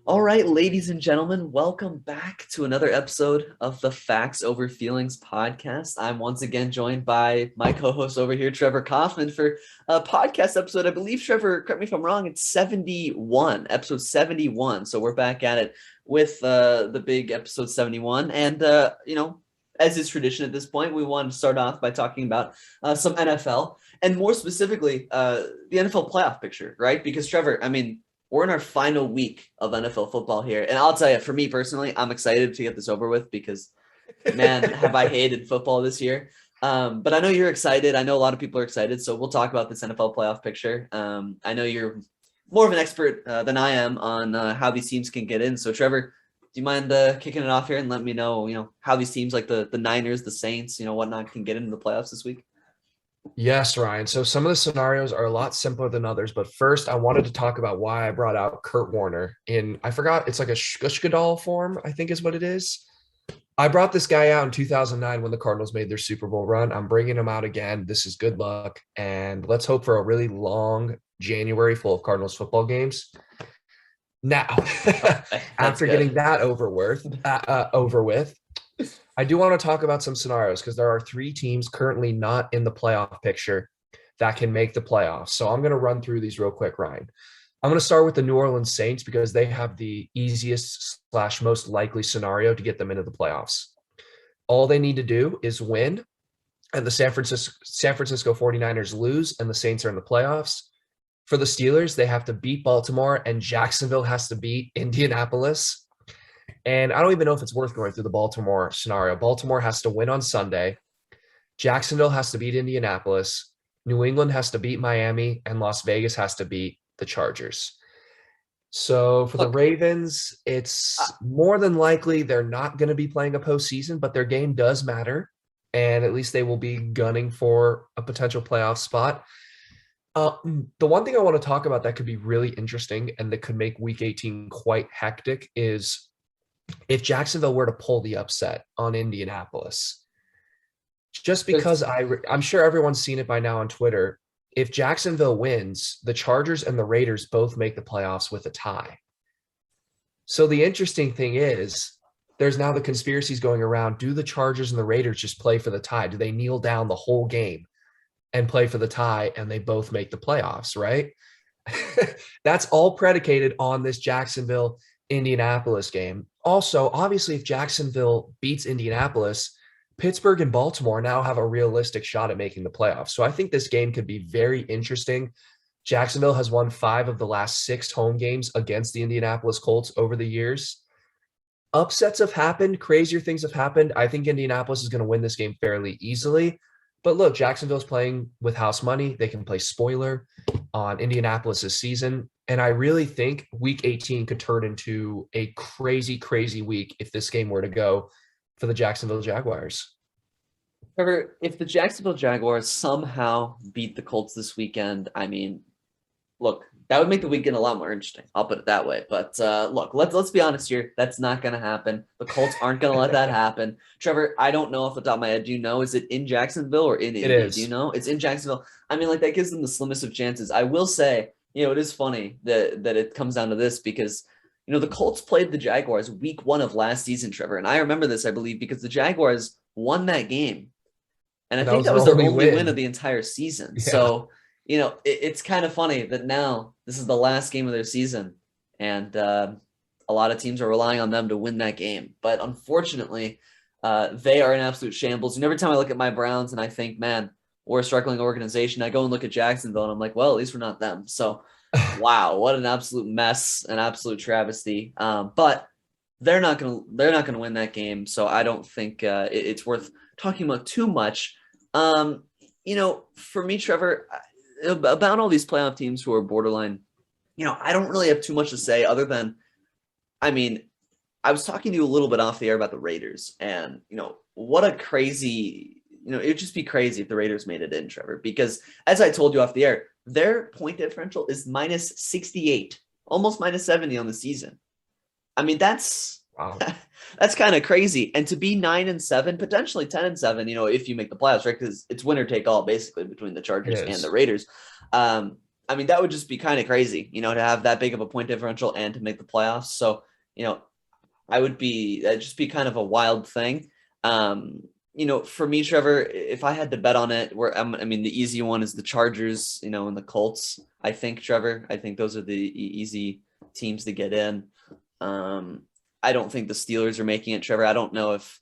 All right, ladies and gentlemen, welcome back to another episode of the Facts Over Feelings podcast. I'm once again joined by my co-host over here, Trevor Kaufman, for a podcast episode. I believe, Trevor, correct me if I'm wrong, it's 71, episode 71. So we're back at it with the big episode 71. And, as is tradition at this point, we want to start off by talking about some NFL and more specifically, the NFL playoff picture, right? Because, Trevor, we're in our final week of NFL football here. And I'll tell you, for me personally, I'm excited to get this over with because, man, have I hated football this year. But I know you're excited. I know a lot of people are excited. So we'll talk about this NFL playoff picture. I know you're more of an expert than I am on how these teams can get in. So, Trevor, do you mind kicking it off here and let me know, how these teams like the Niners, the Saints, whatnot can get into the playoffs this week? Yes, Ryan. So some of the scenarios are a lot simpler than others, but first I wanted to talk about why I brought out Kurt Warner I forgot, it's like a Shkushkadal form, I think is what it is. I brought this guy out in 2009 when the Cardinals made their Super Bowl run. I'm bringing him out again. This is good luck. And let's hope for a really long January full of Cardinals football games. Now, That's after good. getting that over with, I do want to talk about some scenarios because there are three teams currently not in the playoff picture that can make the playoffs. So I'm going to run through these real quick, Ryan. I'm going to start with the New Orleans Saints because they have the easiest / most likely scenario to get them into the playoffs. All they need to do is win, and the San Francisco 49ers lose, and the Saints are in the playoffs. For the Steelers, they have to beat Baltimore, and Jacksonville has to beat Indianapolis. And I don't even know if it's worth going through the Baltimore scenario. Baltimore has to win on Sunday. Jacksonville has to beat Indianapolis. New England has to beat Miami, and Las Vegas has to beat the Chargers. So for the Look, Ravens, it's more than likely they're not going to be playing a postseason, but their game does matter. And at least they will be gunning for a potential playoff spot. The one thing I want to talk about that could be really interesting and that could make Week 18 quite hectic is if Jacksonville were to pull the upset on Indianapolis. Just there's because I'm sure everyone's seen it by now on Twitter. If Jacksonville wins, the Chargers and the Raiders both make the playoffs with a tie. So the interesting thing is there's now the conspiracies going around. Do the Chargers and the Raiders just play for the tie? Do they kneel down the whole game and play for the tie and they both make the playoffs, right? That's all predicated on this Jacksonville Indianapolis game. Also, obviously, if Jacksonville beats Indianapolis, Pittsburgh and Baltimore now have a realistic shot at making the playoffs. So I think this game could be very interesting. Jacksonville has won 5 of the last 6 home games against the Indianapolis Colts over the years. Upsets have happened. Crazier things have happened. I think Indianapolis is going to win this game fairly easily. But look, Jacksonville's playing with house money. They can play spoiler on Indianapolis's season. And I really think Week 18 could turn into a crazy, crazy week if this game were to go for the Jacksonville Jaguars. Trevor, if the Jacksonville Jaguars somehow beat the Colts this weekend, look, that would make the weekend a lot more interesting. I'll put it that way. But look, let's be honest here. That's not going to happen. The Colts aren't going to let that happen. Trevor, I don't know off the top of my head. Do you know? Is it in Jacksonville or in It Indy? Do you is. know? It's in Jacksonville. That gives them the slimmest of chances. I will say, it is funny that it comes down to this because the Colts played the Jaguars week 1 of last season, Trevor, and I remember this, I believe, because the Jaguars won that game. And I And that think was that their was their only only win of win. the entire season. Yeah. So, it's kind of funny that now this is the last game of their season. And a lot of teams are relying on them to win that game. But unfortunately, they are in absolute shambles. And every time I look at my Browns and I think, man, we're a struggling organization, I go and look at Jacksonville and I'm like, well, at least we're not them. So, wow, what an absolute mess, an absolute travesty. But they're not gonna win that game. So I don't think it's worth talking about too much. For me, Trevor, about all these playoff teams who are borderline, I don't really have too much to say other than, I mean, I was talking to you a little bit off the air about the Raiders, and what a crazy, it'd just be crazy if the Raiders made it in, Trevor, because as I told you off the air, their point differential is minus 68, almost minus 70 on the season. That's Wow. that's kind of crazy. And to be 9-7, potentially 10-7, if you make the playoffs, right? Because it's winner take all basically between the It Chargers and the is. Raiders. I mean, that would just be kind of crazy, to have that big of a point differential and to make the playoffs. So, that'd just be kind of a wild thing. For me, Trevor, if I had to bet on it, the easy one is the Chargers, and the Colts. I think, Trevor, those are the easy teams to get in. I don't think the Steelers are making it, Trevor. I don't know if,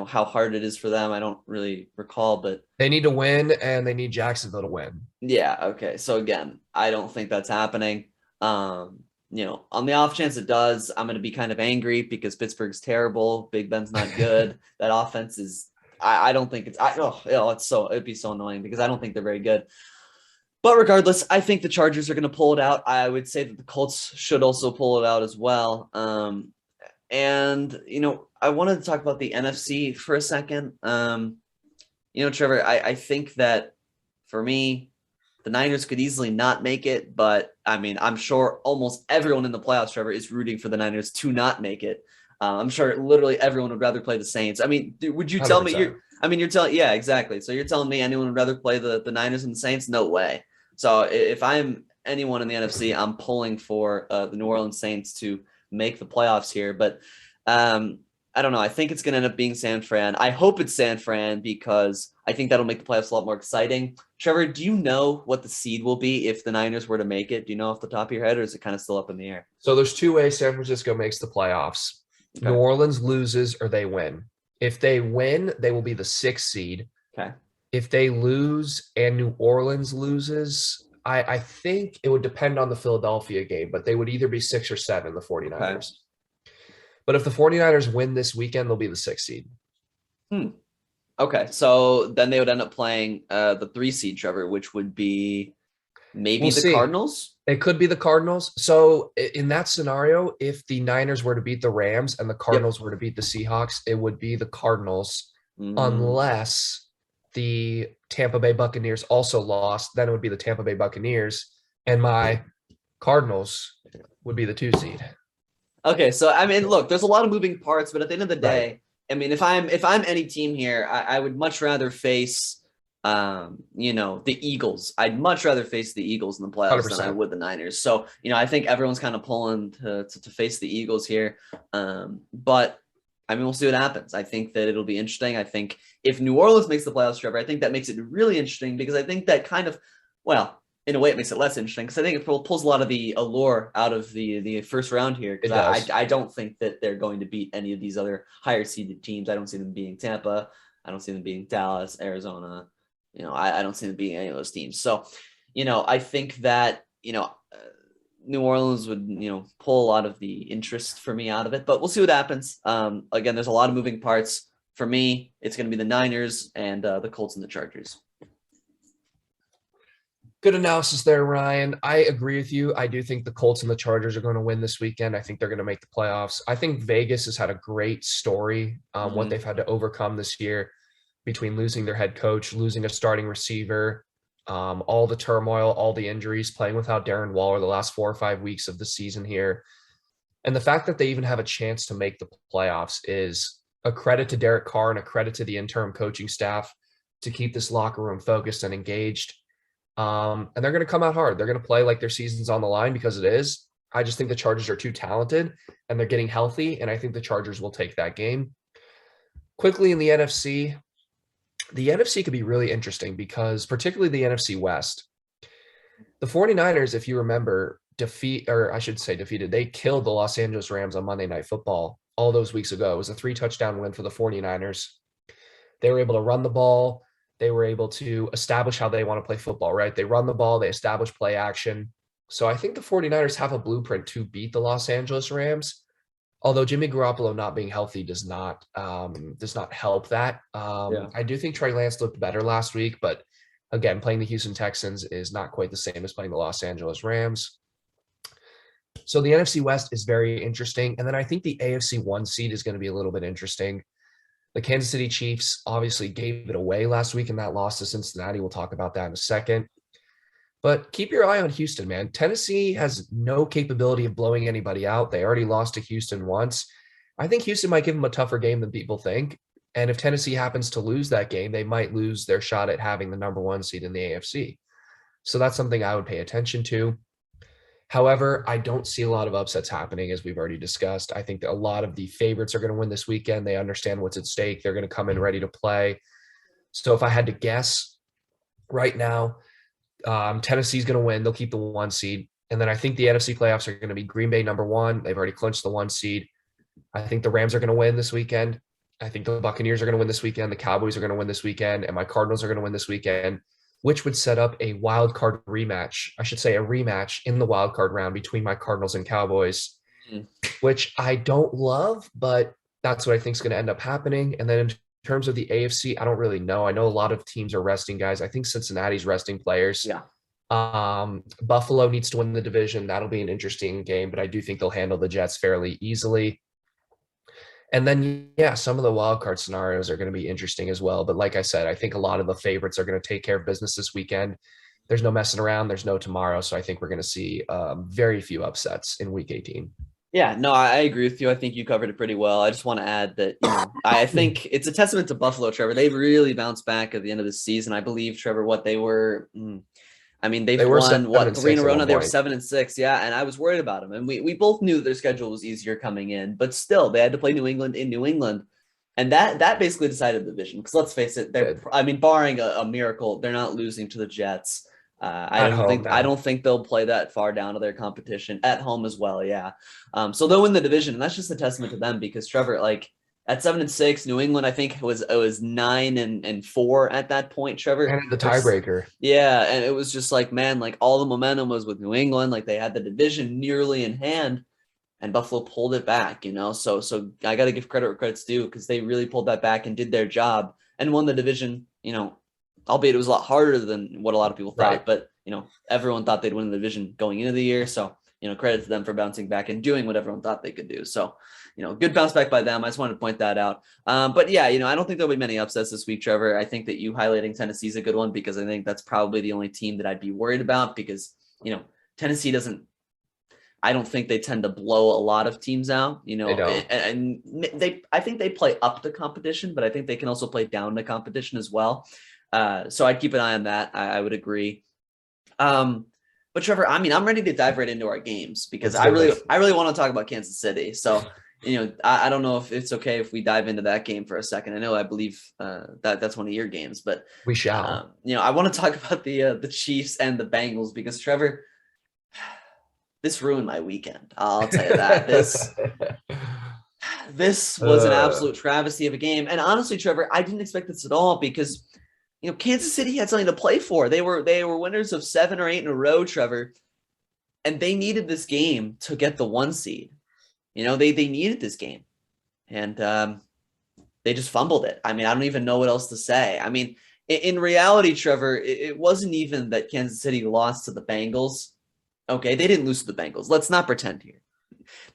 how hard it is for them. I don't really recall, but they need to win and they need Jacksonville to win. Yeah. Okay. So again, I don't think that's happening. On the off chance it does, I'm going to be kind of angry because Pittsburgh's terrible. Big Ben's not good. That offense is, I don't think it'd be so annoying because I don't think they're very good. But regardless, I think the Chargers are going to pull it out. I would say that the Colts should also pull it out as well. I wanted to talk about the NFC for a second. Trevor, I think that for me, the Niners could easily not make it, but I'm sure almost everyone in the playoffs, Trevor, is rooting for the Niners to not make it. I'm sure literally everyone would rather play the Saints. Would you tell 100%. me you're telling, yeah, exactly. So you're telling me anyone would rather play the Niners and the Saints? No way. So if I'm anyone in the NFC, I'm pulling for the New Orleans Saints to make the playoffs here. But I don't know. I think it's going to end up being San Fran. I hope it's San Fran because I think that'll make the playoffs a lot more exciting. Trevor, do you know what the seed will be if the Niners were to make it? Do you know off the top of your head, or is it kind of still up in the air? So there's two ways San Francisco makes the playoffs. Okay. New Orleans loses or they win. If they win, they will be the 6th seed. Okay. If they lose and New Orleans loses, I think it would depend on the Philadelphia game, but they would either be 6 or 7, the 49ers. Okay. But if the 49ers win this weekend, they'll be the 6th seed. Okay, so then they would end up playing the 3 seed, Trevor, which would be maybe the Cardinals? It could be the Cardinals. So in that scenario, if the Niners were to beat the Rams and the Cardinals were to beat the Seahawks, it would be the Cardinals unless the Tampa Bay Buccaneers also lost. Then it would be the Tampa Bay Buccaneers, and my Cardinals would be the 2 seed. Okay, so look, there's a lot of moving parts, but at the end of the day, right. If I'm any team here, I would much rather face, the Eagles. I'd much rather face the Eagles in the playoffs 100%. Than I would the Niners. So, I think everyone's kind of pulling to face the Eagles here. But we'll see what happens. I think that it'll be interesting. I think if New Orleans makes the playoffs, Trevor, I think that makes it really interesting because I think that kind of, in a way, it makes it less interesting because I think it pulls a lot of the allure out of the first round here. Because I don't think that they're going to beat any of these other higher seeded teams. I don't see them beating Tampa. I don't see them beating Dallas, Arizona. I don't see them beating any of those teams. So, I think that, New Orleans would, pull a lot of the interest for me out of it. But we'll see what happens. Again, there's a lot of moving parts. For me, it's going to be the Niners and the Colts and the Chargers. Good analysis there, Ryan. I agree with you. I do think the Colts and the Chargers are going to win this weekend. I think they're going to make the playoffs. I think Vegas has had a great story, what they've had to overcome this year between losing their head coach, losing a starting receiver, all the turmoil, all the injuries, playing without Darren Waller the last 4 or 5 weeks of the season here. And the fact that they even have a chance to make the playoffs is a credit to Derek Carr and a credit to the interim coaching staff to keep this locker room focused and engaged. And they're going to come out hard. They're going to play like their season's on the line because it is. I just think the Chargers are too talented and they're getting healthy. And I think the Chargers will take that game. Quickly in the NFC could be really interesting because particularly the NFC West, the 49ers, if you remember, defeated. They killed the Los Angeles Rams on Monday Night Football all those weeks ago. It was a 3-touchdown win for the 49ers. They were able to run the ball. They were able to establish how they want to play football, right? They run the ball, they establish play action. So I think the 49ers have a blueprint to beat the Los Angeles Rams, although Jimmy Garoppolo not being healthy does not help that. I do think Trey Lance looked better last week, but again, playing the Houston Texans is not quite the same as playing the Los Angeles Rams. So the NFC West is very interesting. And then I think the AFC 1 seed is going to be a little bit interesting. The Kansas City Chiefs obviously gave it away last week in that loss to Cincinnati. We'll talk about that in a second. But keep your eye on Houston, man. Tennessee has no capability of blowing anybody out. They already lost to Houston once. I think Houston might give them a tougher game than people think. And if Tennessee happens to lose that game, they might lose their shot at having the number 1 seed in the AFC. So that's something I would pay attention to. However, I don't see a lot of upsets happening, as we've already discussed. I think that a lot of the favorites are going to win this weekend. They understand what's at stake. They're going to come in ready to play. So if I had to guess right now, Tennessee's going to win. They'll keep the 1 seed. And then I think the NFC playoffs are going to be Green Bay #1. They've already clinched the 1 seed. I think the Rams are going to win this weekend. I think the Buccaneers are going to win this weekend. The Cowboys are going to win this weekend. And my Cardinals are going to win this weekend, which would set up a wild card rematch. I should say a rematch in the wild card round between my Cardinals and Cowboys, which I don't love, but that's what I think is going to end up happening. And then in terms of the AFC, I don't really know. I know a lot of teams are resting guys. I think Cincinnati's resting players. Yeah. Buffalo needs to win the division. That'll be an interesting game, but I do think they'll handle the Jets fairly easily. And then, yeah, some of the wild card scenarios are going to be interesting as well. But like I said, I think a lot of the favorites are going to take care of business this weekend. There's no messing around. There's no tomorrow. So I think we're going to see very few upsets in week 18. Yeah, no, I agree with you. I think you covered it pretty well. I just want to add that, I think it's a testament to Buffalo, Trevor. They really bounced back at the end of the season. I believe, Trevor, what they were they've won 3 in a row now. They were 7-6. Yeah. And I was worried about them. And we both knew that their schedule was easier coming in, but still they had to play New England in New England. And that basically decided the division. Because let's face it, barring a miracle, they're not losing to the Jets. I don't think they'll play that far down to their competition at home as well. Yeah. So they'll win the division. And that's just a testament to them because Trevor, like, at 7-6, New England, I think it was 9-4 at that point, Trevor. And the tiebreaker. Yeah. And it was just like, man, like all the momentum was with New England. Like they had the division nearly in hand and Buffalo pulled it back, So I got to give credit where credit's due because they really pulled that back and did their job and won the division, albeit it was a lot harder than what a lot of people thought, but, everyone thought they'd win the division going into the year. So, credit to them for bouncing back and doing what everyone thought they could do. So, good bounce back by them. I just wanted to point that out. But yeah, I don't think there'll be many upsets this week, Trevor. I think that you highlighting Tennessee is a good one because I think that's probably the only team that I'd be worried about because, Tennessee I don't think they tend to blow a lot of teams out, They don't. And I think they play up to competition, but I think they can also play down to competition as well. So I'd keep an eye on that. I would agree. But Trevor, I'm ready to dive right into our games because I really want to talk about Kansas City. So, I don't know if it's okay if we dive into that game for a second. I believe that's one of your games, but we shall. I want to talk about the Chiefs and the Bengals because Trevor, this ruined my weekend. I'll tell you that. This was an absolute travesty of a game. And honestly, Trevor, I didn't expect this at all because Kansas City had something to play for. They were winners of 7 or 8 in a row, Trevor, and they needed this game to get the 1 seed. They needed this game, and they just fumbled it. I don't even know what else to say. In reality, Trevor, it wasn't even that Kansas City lost to the Bengals. Okay, they didn't lose to the Bengals. Let's not pretend here.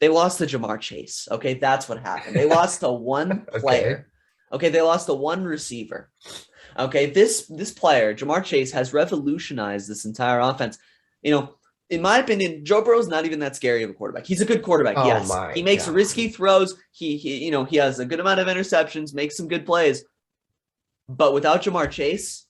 They lost to Jamar Chase. Okay, that's what happened. They lost to one player. Okay, they lost to one receiver. Okay, this player, Jamar Chase, has revolutionized this entire offense. In my opinion, Joe Burrow's not even that scary of a quarterback. He's a good quarterback, yes. He makes risky throws. He has a good amount of interceptions, makes some good plays. But without Jamar Chase,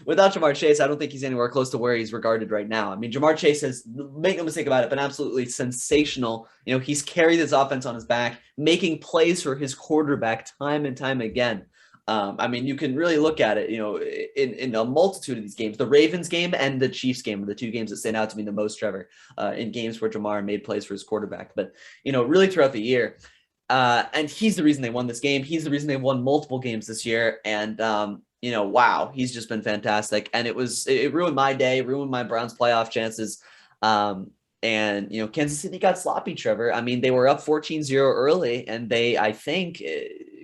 without Jamar Chase, I don't think he's anywhere close to where he's regarded right now. Jamar Chase has, make no mistake about it, been absolutely sensational. He's carried this offense on his back, making plays for his quarterback time and time again. You can really look at it, in a multitude of these games. The Ravens game and the Chiefs game are the 2 games that stand out to me the most, Trevor, in games where Jamar made plays for his quarterback. But, really throughout the year. And he's the reason they won this game. He's the reason they won multiple games this year. And, wow, he's just been fantastic. And it ruined my day, ruined my Browns playoff chances. And, Kansas City got sloppy, Trevor. They were up 14-0 early, and they, I think,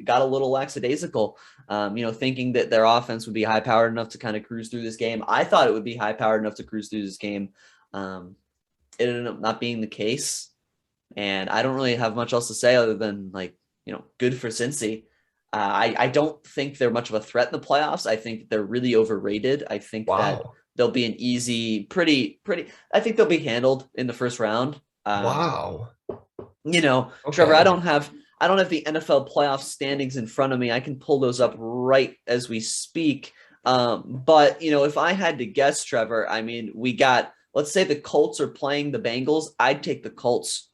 got a little lackadaisical, thinking that their offense would be high-powered enough to kind of cruise through this game. I thought it would be high-powered enough to cruise through this game. It ended up not being the case. And I don't really have much else to say other than, good for Cincy. I don't think they're much of a threat in the playoffs. I think they're really overrated. I think that they'll be an easy, pretty. I think they'll be handled in the first round. Okay. Trevor, I don't have the NFL playoff standings in front of me. I can pull those up right as we speak. But, if I had to guess, Trevor, I mean, let's say the Colts are playing the Bengals. I'd take the Colts,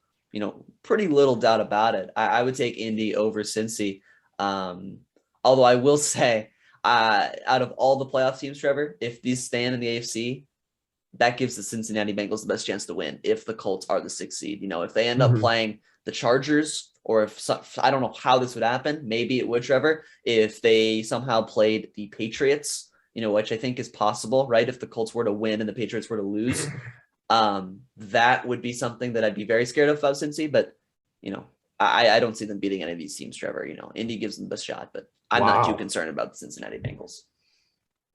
pretty little doubt about it. I would take Indy over Cincy. Although I will say, out of all the playoff teams, Trevor, if these stand in the AFC, that gives the Cincinnati Bengals the best chance to win if the Colts are the 6th seed. If they end up playing the Chargers, or I don't know how this would happen. Maybe it would, Trevor, if they somehow played the Patriots, which I think is possible, right? If the Colts were to win and the Patriots were to lose, that would be something that I'd be very scared of Cincy. But, I don't see them beating any of these teams, Trevor. Indy gives them the best shot, but I'm not too concerned about the Cincinnati Bengals.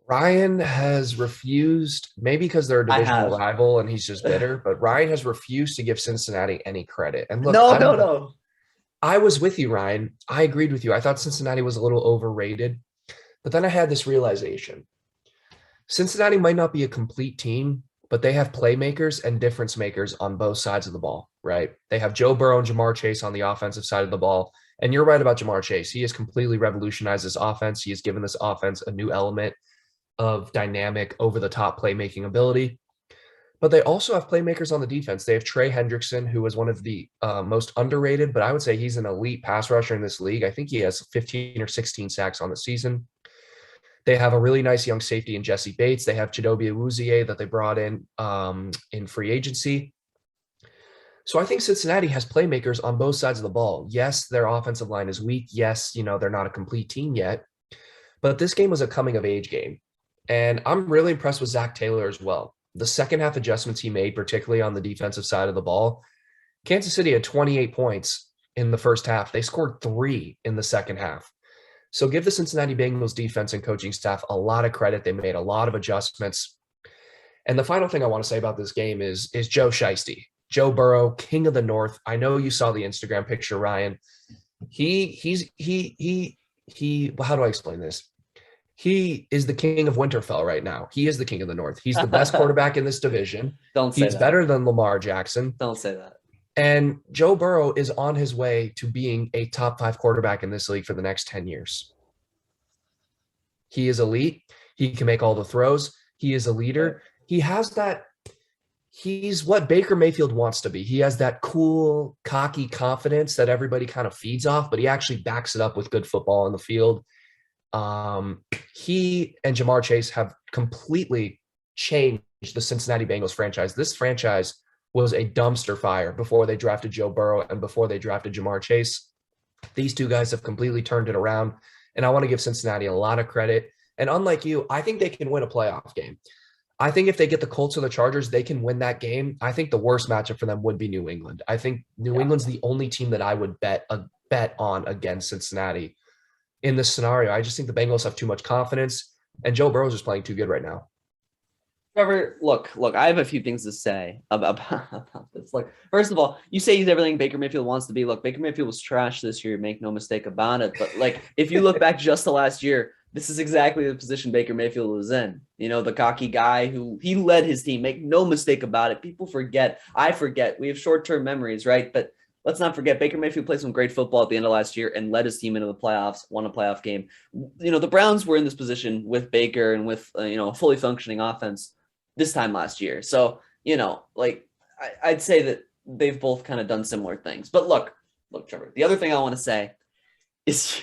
Ryan has refused, maybe because they're a divisional rival and he's just bitter, but Ryan has refused to give Cincinnati any credit. And look, no. I was with you, Ryan. I agreed with you. I thought Cincinnati was a little overrated, but then I had this realization. Cincinnati might not be a complete team, but they have playmakers and difference makers on both sides of the ball, right? They have Joe Burrow and Jamar Chase on the offensive side of the ball. And you're right about Jamar Chase. He has completely revolutionized this offense. He has given this offense a new element of dynamic over-the-top playmaking ability. But they also have playmakers on the defense. They have Trey Hendrickson, who is one of the most underrated, but I would say he's an elite pass rusher in this league. I think he has 15 or 16 sacks on the season. They have a really nice young safety in Jesse Bates. They have Chidobe Awuzie that they brought in free agency. So I think Cincinnati has playmakers on both sides of the ball. Yes, their offensive line is weak. Yes, they're not a complete team yet. But this game was a coming-of-age game. And I'm really impressed with Zach Taylor as well. The second half adjustments he made, particularly on the defensive side of the ball. Kansas City had 28 points in the first half. They scored 3 in the second half. So give the Cincinnati Bengals defense and coaching staff a lot of credit. They made a lot of adjustments. And the final thing I want to say about this game is Joe Shiesty. Joe Burrow, king of the North. I know you saw the Instagram picture, Ryan. How do I explain this? He is the king of Winterfell right now. He is the king of the North. He's the best quarterback in this division. Don't say He's that. better than Lamar Jackson. Don't say that. And Joe Burrow is on his way to being a top 5 quarterback in this league for the next 10 years. He is elite. He can make all the throws. He is a leader. He has that. He's what Baker Mayfield wants to be. He has that cool, cocky confidence that everybody kind of feeds off, but he actually backs it up with good football on the field. He and Jamar Chase have completely changed the Cincinnati Bengals franchise. This franchise was a dumpster fire before they drafted Joe Burrow and before they drafted Jamar Chase. These two guys have completely turned it around, and I want to give Cincinnati a lot of credit. And unlike you, I think they can win a playoff game. I think if they get the Colts or the Chargers, they can win that game. I think the worst matchup for them would be New England. I think New England's the only team that I would bet on against Cincinnati in this scenario. I just think the Bengals have too much confidence, and Joe Burrow is just playing too good right now. Trevor, look, I have a few things to say about this. Like, first of all, you say he's everything Baker Mayfield wants to be. Look, Baker Mayfield was trash this year, make no mistake about it. But, if you look back just to last year, this is exactly the position Baker Mayfield was in. The cocky guy who he led his team, make no mistake about it. People forget. I forget. We have short-term memories, right? But let's not forget, Baker Mayfield played some great football at the end of last year and led his team into the playoffs, won a playoff game. The Browns were in this position with Baker and with, a fully functioning offense this time last year. So, I'd say that they've both kind of done similar things. But look, Trevor, the other thing I want to say is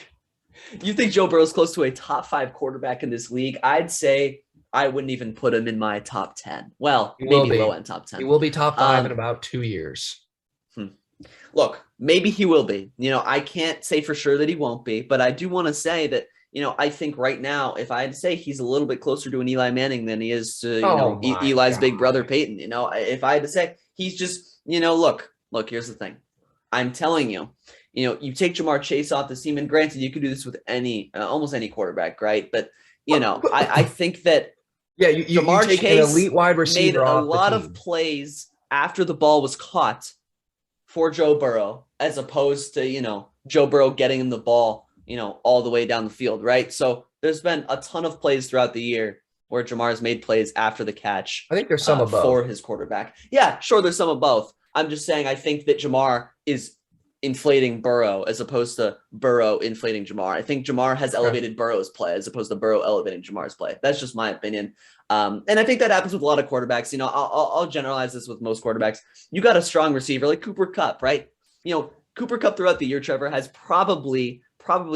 you think Joe Burrow's close to a top 5 quarterback in this league? I'd say I wouldn't even put him in my top 10. Well, maybe low end top 10. He will be top 5 in about 2 years. Look, maybe he will be. I can't say for sure that he won't be, but I do want to say that, I think right now, if I had to say, he's a little bit closer to an Eli Manning than he is to, Eli's big brother Peyton. If I had to say, he's just, look, here's the thing. I'm telling you, you take Jamar Chase off the team, and granted, you could do this with almost any quarterback, right? But, I think that Jamar Chase an elite wide receiver made a lot of plays after the ball was caught for Joe Burrow, as opposed to, Joe Burrow getting him the ball, all the way down the field, right? So there's been a ton of plays throughout the year where Jamar's made plays after the catch. I think there's some of both for his quarterback. Yeah, sure, there's some of both. I'm just saying I think that Jamar is inflating Burrow as opposed to Burrow inflating Jamar. I think Jamar has elevated Burrow's play as opposed to Burrow elevating Jamar's play. That's just my opinion. And I think that happens with a lot of quarterbacks. You know, I'll generalize this with most quarterbacks. You got a strong receiver like Cooper Kupp, right? You know, Cooper Kupp throughout the year, Trevor, has probably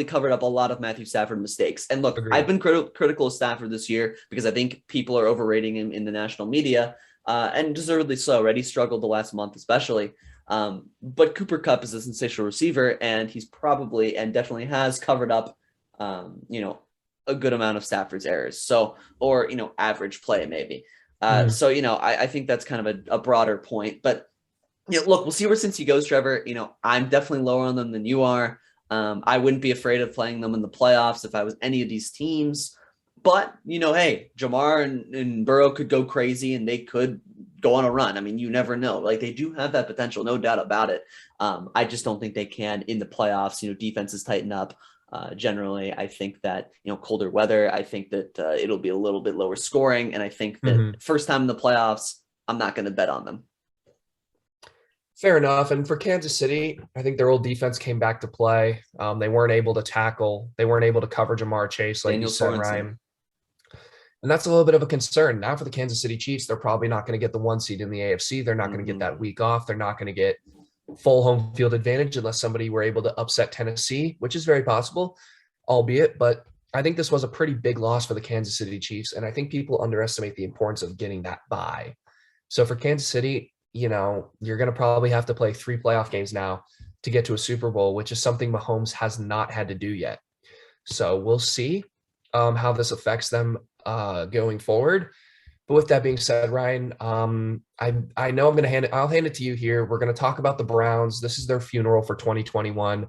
covered up a lot of Matthew Stafford mistakes. And look, Agreed. I've been critical of Stafford this year because I think people are overrating him in the national media, and deservedly so, right? He struggled the last month especially. But Cooper Kupp is a sensational receiver, and he's probably and definitely has covered up, you know, a good amount of Stafford's errors. So, or, you know, average play maybe. So, you know, I think that's kind of a broader point. But, you know, look, we'll see where Cincy goes, Trevor. You know, I'm definitely lower on them than you are. I wouldn't be afraid of playing them in the playoffs if I was any of these teams. But, you know, hey, Jamar and Burrow could go crazy and they could go on a run. I mean, you never know. Like, they do have that potential, no doubt about it. I just don't think they can in the playoffs. You know, defenses tighten up. Generally, I think that, you know, colder weather, I think that it'll be a little bit lower scoring. And I think that first time in the playoffs, I'm not going to bet on them. Fair enough. And for Kansas City, I think their old defense came back to play. They weren't able to tackle. They weren't able to cover Jamar Chase, like Daniel you said, Sorensen. Ryan. And that's a little bit of a concern. Now for the Kansas City Chiefs, they're probably not going to get the 1 seed in the AFC. They're not going to get that week off. They're not going to get full home field advantage unless somebody were able to upset Tennessee, which is very possible, albeit. But I think this was a pretty big loss for the Kansas City Chiefs. And I think people underestimate the importance of getting that bye. So for Kansas City, you know, you're going to probably have to play 3 playoff games now to get to a Super Bowl, which is something Mahomes has not had to do yet. So we'll see how this affects them going forward. But with that being said, Ryan, I know I'll hand it to you here. We're going to talk about the Browns. This is their funeral for 2021.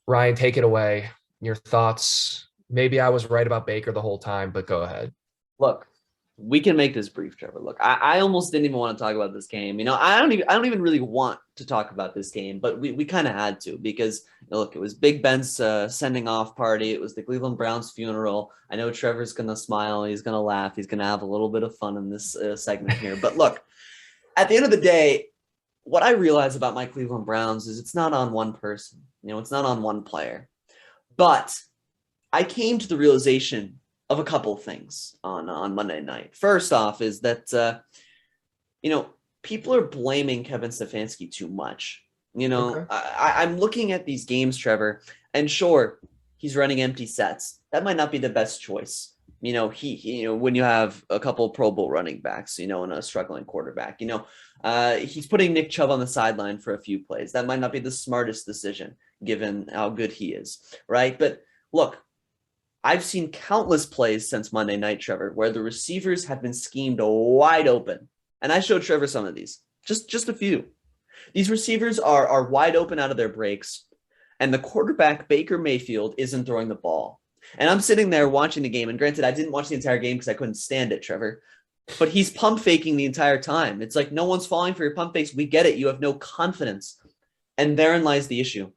Ryan, take it away. Your thoughts. Maybe I was right about Baker the whole time, but go ahead. Look, we can make this brief, Trevor. Look, I almost didn't even want to talk about this game. You know, I don't even really want to talk about this game, but we kind of had to because, you know, look, it was Big Ben's sending off party. It was the Cleveland Browns funeral. I know Trevor's going to smile. He's going to laugh. He's going to have a little bit of fun in this segment here. But look, at the end of the day, what I realize about my Cleveland Browns is it's not on one person. You know, it's not on one player. But I came to the realization of a couple of things on Monday night. First off is that, you know, people are blaming Kevin Stefanski too much. You know, okay. I'm looking at these games, Trevor, and sure, he's running empty sets. That might not be the best choice. You know, you know, when you have a couple of Pro Bowl running backs, you know, and a struggling quarterback, you know, he's putting Nick Chubb on the sideline for a few plays. That might not be the smartest decision given how good he is, right? But look, I've seen countless plays since Monday night, Trevor, where the receivers have been schemed wide open. And I showed Trevor some of these, just a few. These receivers are wide open out of their breaks, and the quarterback, Baker Mayfield, isn't throwing the ball. And I'm sitting there watching the game, and granted, I didn't watch the entire game because I couldn't stand it, Trevor, but he's pump faking the entire time. It's like, no one's falling for your pump fakes. We get it. You have no confidence. And therein lies the issue.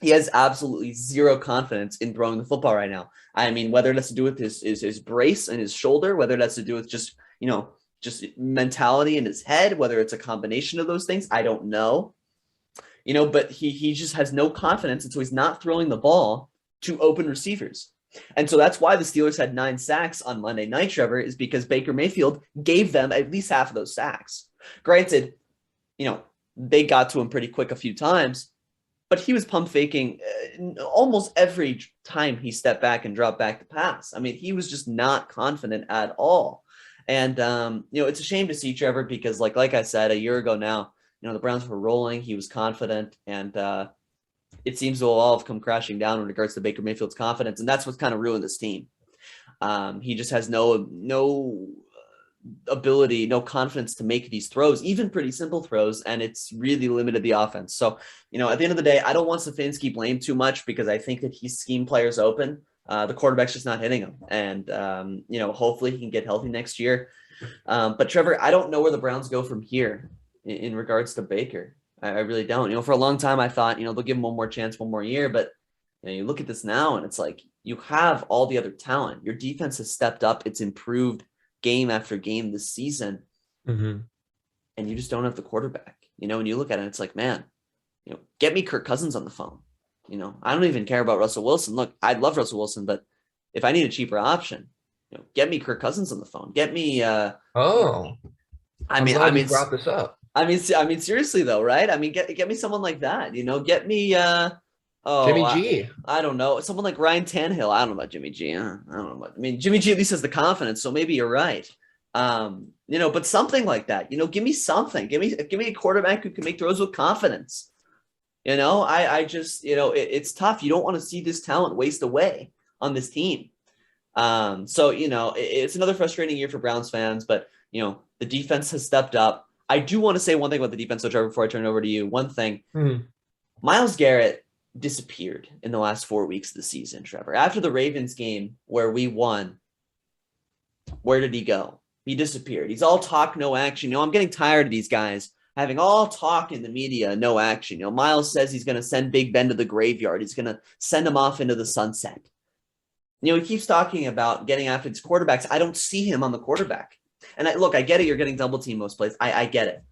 He has absolutely zero confidence in throwing the football right now. I mean, whether it has to do with his brace and his shoulder, whether it has to do with just, you know, just mentality in his head, whether it's a combination of those things, I don't know. You know, but he just has no confidence, and so he's not throwing the ball to open receivers. And so that's why the Steelers had 9 sacks on Monday night, Trevor, is because Baker Mayfield gave them at least half of those sacks. Granted, you know, they got to him pretty quick a few times, but he was pump faking almost every time he stepped back and dropped back to pass. I mean, he was just not confident at all. And, you know, it's a shame to see Trevor because like I said, a year ago now, you know, the Browns were rolling. He was confident, and it seems to all have come crashing down in regards to Baker Mayfield's confidence. And that's what's kind of ruined this team. He just has no ability, no confidence to make these throws, even pretty simple throws, and it's really limited the offense. So, you know, at the end of the day, I don't want Stefanski blamed too much because I think that he's schemed players open. The quarterback's just not hitting him, and you know, hopefully he can get healthy next year. But Trevor, I don't know where the Browns go from here in regards to Baker. I really don't. You know, for a long time I thought, you know, they'll give him one more chance, one more year, but you know, you look at this now and it's like you have all the other talent. Your defense has stepped up. It's improved game after game this season. And you just don't have the quarterback, you know, and you look at it, it's like, man, Get me Kirk Cousins on the phone. I don't even care about Russell Wilson. Look, I love Russell Wilson, but if I need a cheaper option, get me Kirk Cousins on the phone. Get me. Oh, I I'm mean, glad you brought this up. Seriously though, right? I mean, get me someone like that. Get me. Jimmy G. I don't know, someone like Ryan Tannehill. I don't know about Jimmy G. I don't know. Jimmy G at least has the confidence, so maybe you're right. But something like that. Give me something. Give me a quarterback who can make throws with confidence. I just, it's tough. You don't want to see this talent waste away on this team. It's another frustrating year for Browns fans, but the defense has stepped up. I do want to say one thing about the defense, though, Trevor, before I turn it over to you. One thing, Myles Garrett disappeared in the last 4 weeks of the season, Trevor. After the Ravens game where we won, where did he go? He disappeared. He's all talk, no action. I'm getting tired of these guys having all talk in the media, no action. Myles says he's going to send Big Ben to the graveyard. He's going to send him off into the sunset. He keeps talking about getting after these quarterbacks. I don't see him on the quarterback. And I get it. You're getting double team most plays. I get it.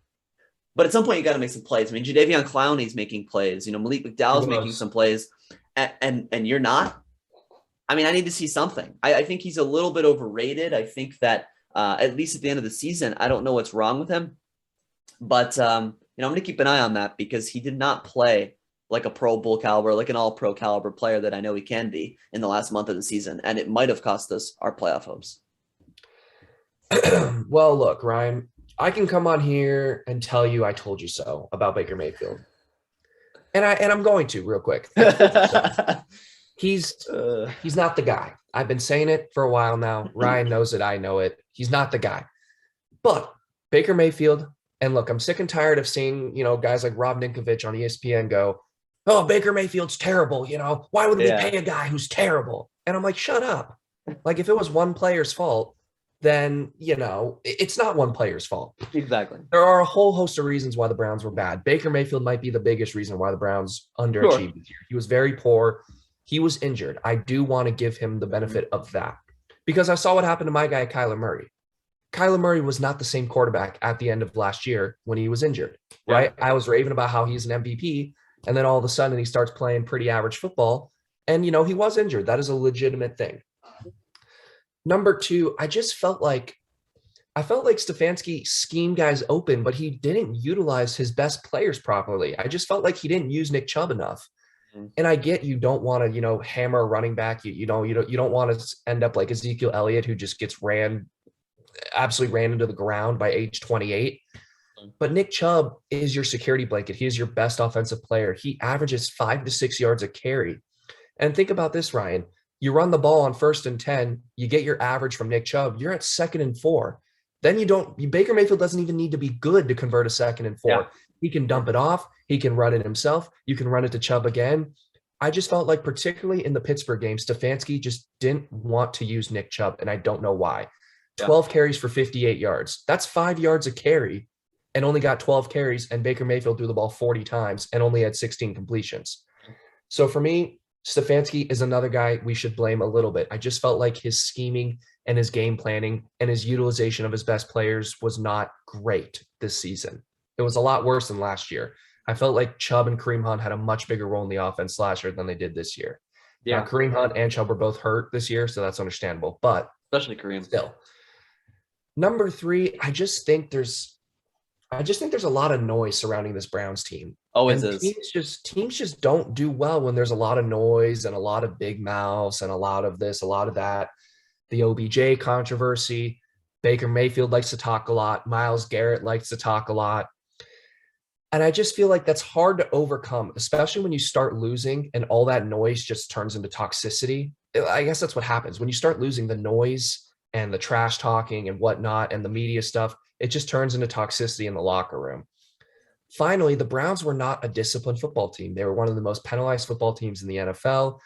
But at some point, you got to make some plays. Jadeveon Clowney's making plays. Malik McDowell's making some plays. And you're not. I need to see something. I think he's a little bit overrated. I think that at least at the end of the season, I don't know what's wrong with him. But, I'm going to keep an eye on that because he did not play like a Pro Bowl caliber, like an all-pro caliber player that I know he can be in the last month of the season. And it might have cost us our playoff hopes. Well, look, Ryan, I can come on here and tell you I told you so about Baker Mayfield. And I'm going to real quick. He's not the guy. I've been saying it for a while now. Ryan knows it. I know it. He's not the guy. But Baker Mayfield, and look, I'm sick and tired of seeing, guys like Rob Ninkovich on ESPN go, oh, Baker Mayfield's terrible. Why would we pay a guy who's terrible? And I'm like, shut up. Like, if it was one player's fault, then, it's not one player's fault. Exactly. There are a whole host of reasons why the Browns were bad. Baker Mayfield might be the biggest reason why the Browns underachieved this year. He was very poor. He was injured. I do want to give him the benefit of that because I saw what happened to my guy, Kyler Murray. Kyler Murray was not the same quarterback at the end of last year when he was injured, right? I was raving about how he's an MVP, and then all of a sudden he starts playing pretty average football, and, he was injured. That is a legitimate thing. Number two, I felt like Stefanski schemed guys open, but he didn't utilize his best players properly. I just felt like he didn't use Nick Chubb enough. And I get you don't want to, hammer a running back. You don't want to end up like Ezekiel Elliott, who just gets absolutely ran into the ground by age 28. But Nick Chubb is your security blanket. He is your best offensive player. He averages 5 to 6 yards a carry. And think about this, Ryan. You run the ball on 1st and 10, you get your average from Nick Chubb, you're at 2nd and 4. Then Baker Mayfield doesn't even need to be good to convert a 2nd and 4. Yeah. He can dump it off. He can run it himself. You can run it to Chubb again. I just felt like, particularly in the Pittsburgh game, Stefanski just didn't want to use Nick Chubb, and I don't know why. 12 carries for 58 yards. That's 5 yards a carry, and only got 12 carries, and Baker Mayfield threw the ball 40 times and only had 16 completions. So for me, Stefanski is another guy we should blame a little bit. I just felt like his scheming and his game planning and his utilization of his best players was not great this season. It was a lot worse than last year. I felt like Chubb and Kareem Hunt had a much bigger role in the offense last year than they did this year. Yeah, now, Kareem Hunt and Chubb were both hurt this year, so that's understandable. But especially Kareem. Still. Number three, I just think there's a lot of noise surrounding this Browns team. Always is. Teams just don't do well when there's a lot of noise and a lot of big mouths and a lot of this, a lot of that. The OBJ controversy, Baker Mayfield likes to talk a lot. Myles Garrett likes to talk a lot. And I just feel like that's hard to overcome, especially when you start losing and all that noise just turns into toxicity. I guess that's what happens. When you start losing, the noise and the trash talking and whatnot and the media stuff, it just turns into toxicity in the locker room. Finally, the Browns were not a disciplined football team. They were one of the most penalized football teams in the NFL.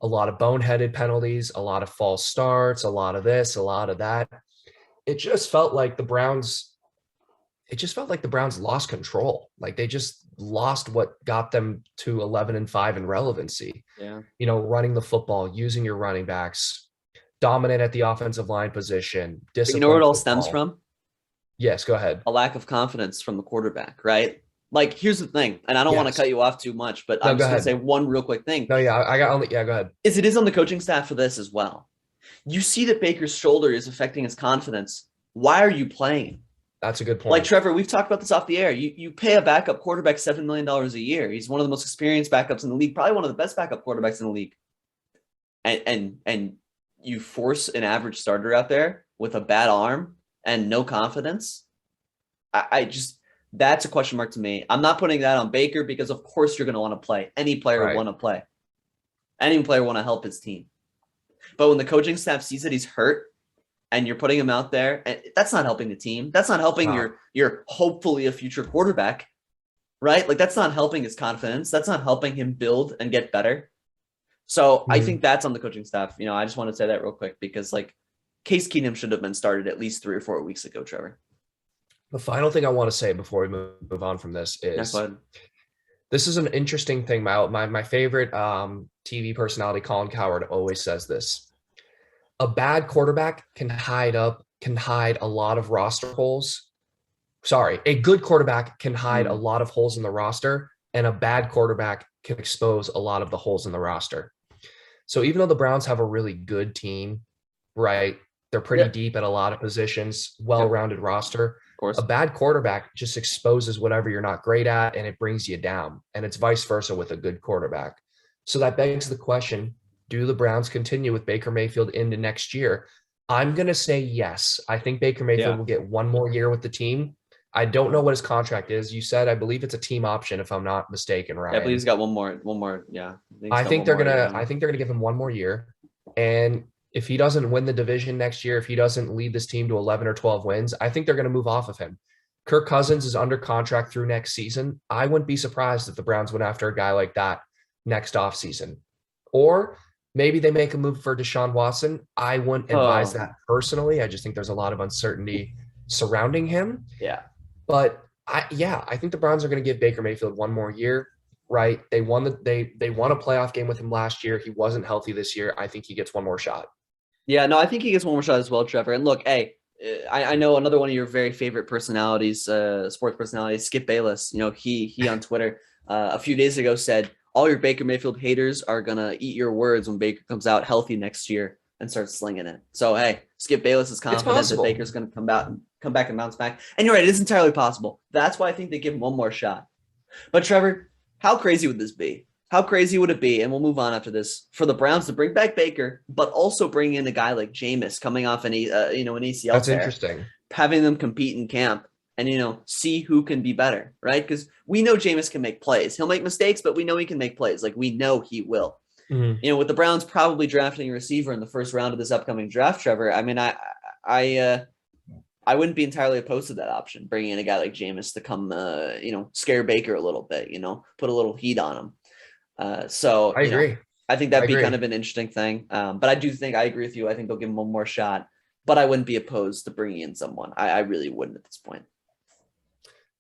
A lot of boneheaded penalties, a lot of false starts, a lot of this, a lot of that. It just felt like the Browns lost control. Like they just lost what got them to 11-5 in relevancy. Yeah. Running the football, using your running backs, dominant at the offensive line position. You know where it all stems from? Yes, go ahead. A lack of confidence from the quarterback, right? like, here's the thing, and I don't want to Yes. cut you off too much, but No, I'm go just going to say ahead. one real quick thing. No, yeah, I got only, yeah, go ahead. It is on the coaching staff for this as well. You see that Baker's shoulder is affecting his confidence. Why are you playing? That's a good Like point. Trevor, we've talked about this off the air. You pay a backup quarterback $7 million a year. He's one of the most experienced backups in the league, probably one of the best backup quarterbacks in the league. And you force an average starter out there with a bad arm and no confidence. I just, that's a question mark to me. I'm not putting that on Baker because of course you're going to want to play. Any player Right. want to play. Any player want to help his team. But when the coaching staff sees that he's hurt and you're putting him out there, and that's not helping the team. That's not helping your hopefully a future quarterback, right? Like that's not helping his confidence. That's not helping him build and get better. So I think that's on the coaching staff. You know, I just want to say that real quick because like Case Keenum should have been started at least 3 or 4 weeks ago, Trevor. The final thing I want to say before we move on from this is this is an interesting thing. My favorite TV personality, Colin Cowherd, always says this. A bad quarterback can hide a lot of roster holes. Sorry, a good quarterback can hide a lot of holes in the roster, and a bad quarterback can expose a lot of the holes in the roster. So even though the Browns have a really good team, right? They're pretty deep at a lot of positions, well-rounded roster. Of course. A bad quarterback just exposes whatever you're not great at, and it brings you down. And it's vice versa with a good quarterback. So that begs the question, do the Browns continue with Baker Mayfield into next year? I'm going to say yes. I think Baker Mayfield will get one more year with the team. I don't know what his I believe it's a team option, if I'm not mistaken, Ryan. Yeah, I believe he's got one more. Yeah. I think they're gonna give him one more year. And if he doesn't win the division next year, if he doesn't lead this team to 11 or 12 wins, I think they're going to move off of him. Kirk Cousins is under contract through next season. I wouldn't be surprised if the Browns went after a guy like that next offseason. Or maybe they make a move for Deshaun Watson. I wouldn't advise that personally. I just think there's a lot of uncertainty surrounding him. Yeah. But I think the Browns are going to give Baker Mayfield one more year. Right. They won a playoff game with him last year. He wasn't healthy this year. I think he gets one more shot. Yeah, no, I think he gets one more shot as well, Trevor. And look, hey, I know another one of your very favorite personalities, sports personalities, Skip Bayless. You know, he on Twitter a few days ago said, all your Baker Mayfield haters are going to eat your words when Baker comes out healthy next year and starts slinging it. So, hey, Skip Bayless is confident that Baker's going to come back and bounce back. And you're right, it is entirely possible. That's why I think they give him one more shot. But Trevor, how crazy would this be? How crazy would it be? And we'll move on after this for the Browns to bring back Baker, but also bring in a guy like Jameis coming off an ACL. That's interesting. Having them compete in camp and see who can be better, right? Because we know Jameis can make plays. He'll make mistakes, but we know he can make plays. Like we know he will. Mm-hmm. With the Browns probably drafting a receiver in the first round of this upcoming draft, Trevor. I mean, I wouldn't be entirely opposed to that option, bringing in a guy like Jameis to come, scare Baker a little bit, put a little heat on him. So I agree. I think that'd be kind of an interesting thing. But I agree with you. I think they'll give him one more shot, but I wouldn't be opposed to bringing in someone. I really wouldn't at this point.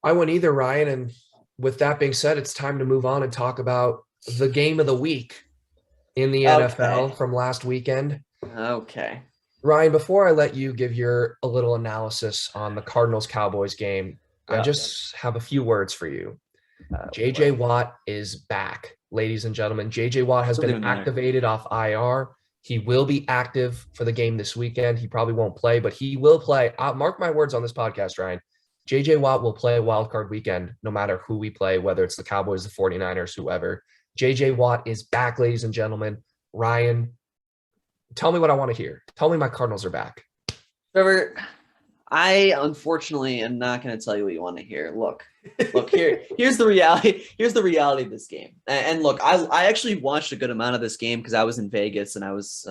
I wouldn't either, Ryan. And with that being said, it's time to move on and talk about the game of the week in the NFL from last weekend. Okay. Ryan, before I let you give a little analysis on the Cardinals-Cowboys game, I just have a few words for you. J.J. Watt is back, ladies and gentlemen. J.J. Watt has been activated off IR. He will be active for the game this weekend. He probably won't play, but he will play. Mark my words on this podcast, Ryan. J.J. Watt will play wild card weekend no matter who we play, whether it's the Cowboys, the 49ers, whoever. J.J. Watt is back, ladies and gentlemen. Ryan, tell me what I want to hear. Tell me my Cardinals are back. Trevor, I unfortunately am not going to tell you what you want to hear. Look, here's the reality. Here's the reality of this game. And look, I actually watched a good amount of this game because I was in Vegas and I was,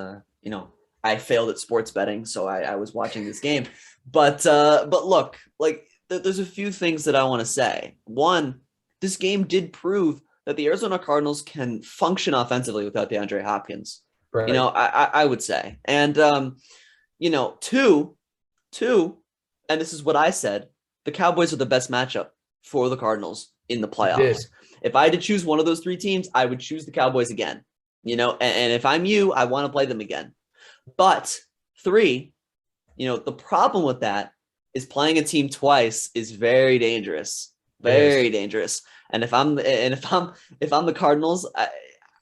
I failed at sports betting. So I was watching this game, but look, like there's a few things that I want to say. One, this game did prove that the Arizona Cardinals can function offensively without DeAndre Hopkins. Right. I would say. And, two, and this is what I said, the Cowboys are the best matchup for the Cardinals in the playoffs. If I had to choose one of those three teams, I would choose the Cowboys again, and if I'm you, I want to play them again. But three, the problem with that is playing a team twice is very dangerous. It is. very dangerous. And if I'm the Cardinals,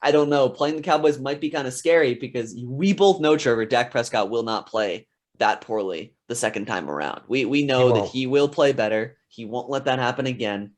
I don't know. Playing the Cowboys might be kind of scary because we both know, Trevor, Dak Prescott will not play that poorly the second time around. We He know that won't. he will play better. He won't let that happen again.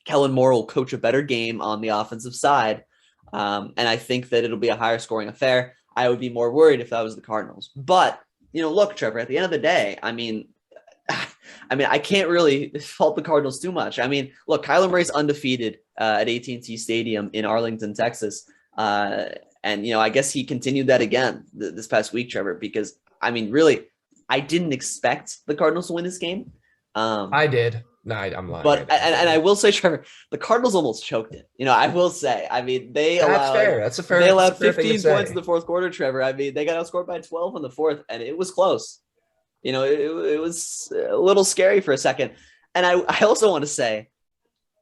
Kellen Moore will coach a better game on the offensive side. And I think that it'll be a higher scoring affair. I would be more worried if that was the Cardinals. But, look, Trevor, at the end of the day, I can't really fault the Cardinals too much. Look, Kyler Murray's undefeated at AT&T Stadium in Arlington, Texas. And I guess he continued that again this past week, Trevor, because, really, I didn't expect the Cardinals to win this game. I did. No, I'm lying. But I will say, Trevor, the Cardinals almost choked it. I will say. They That's allowed fair. That's a fair. they allowed fair thing to 15 points say. in the fourth quarter, Trevor. They got outscored by 12 in the fourth, and it was close. It was a little scary for a second. And I also want to say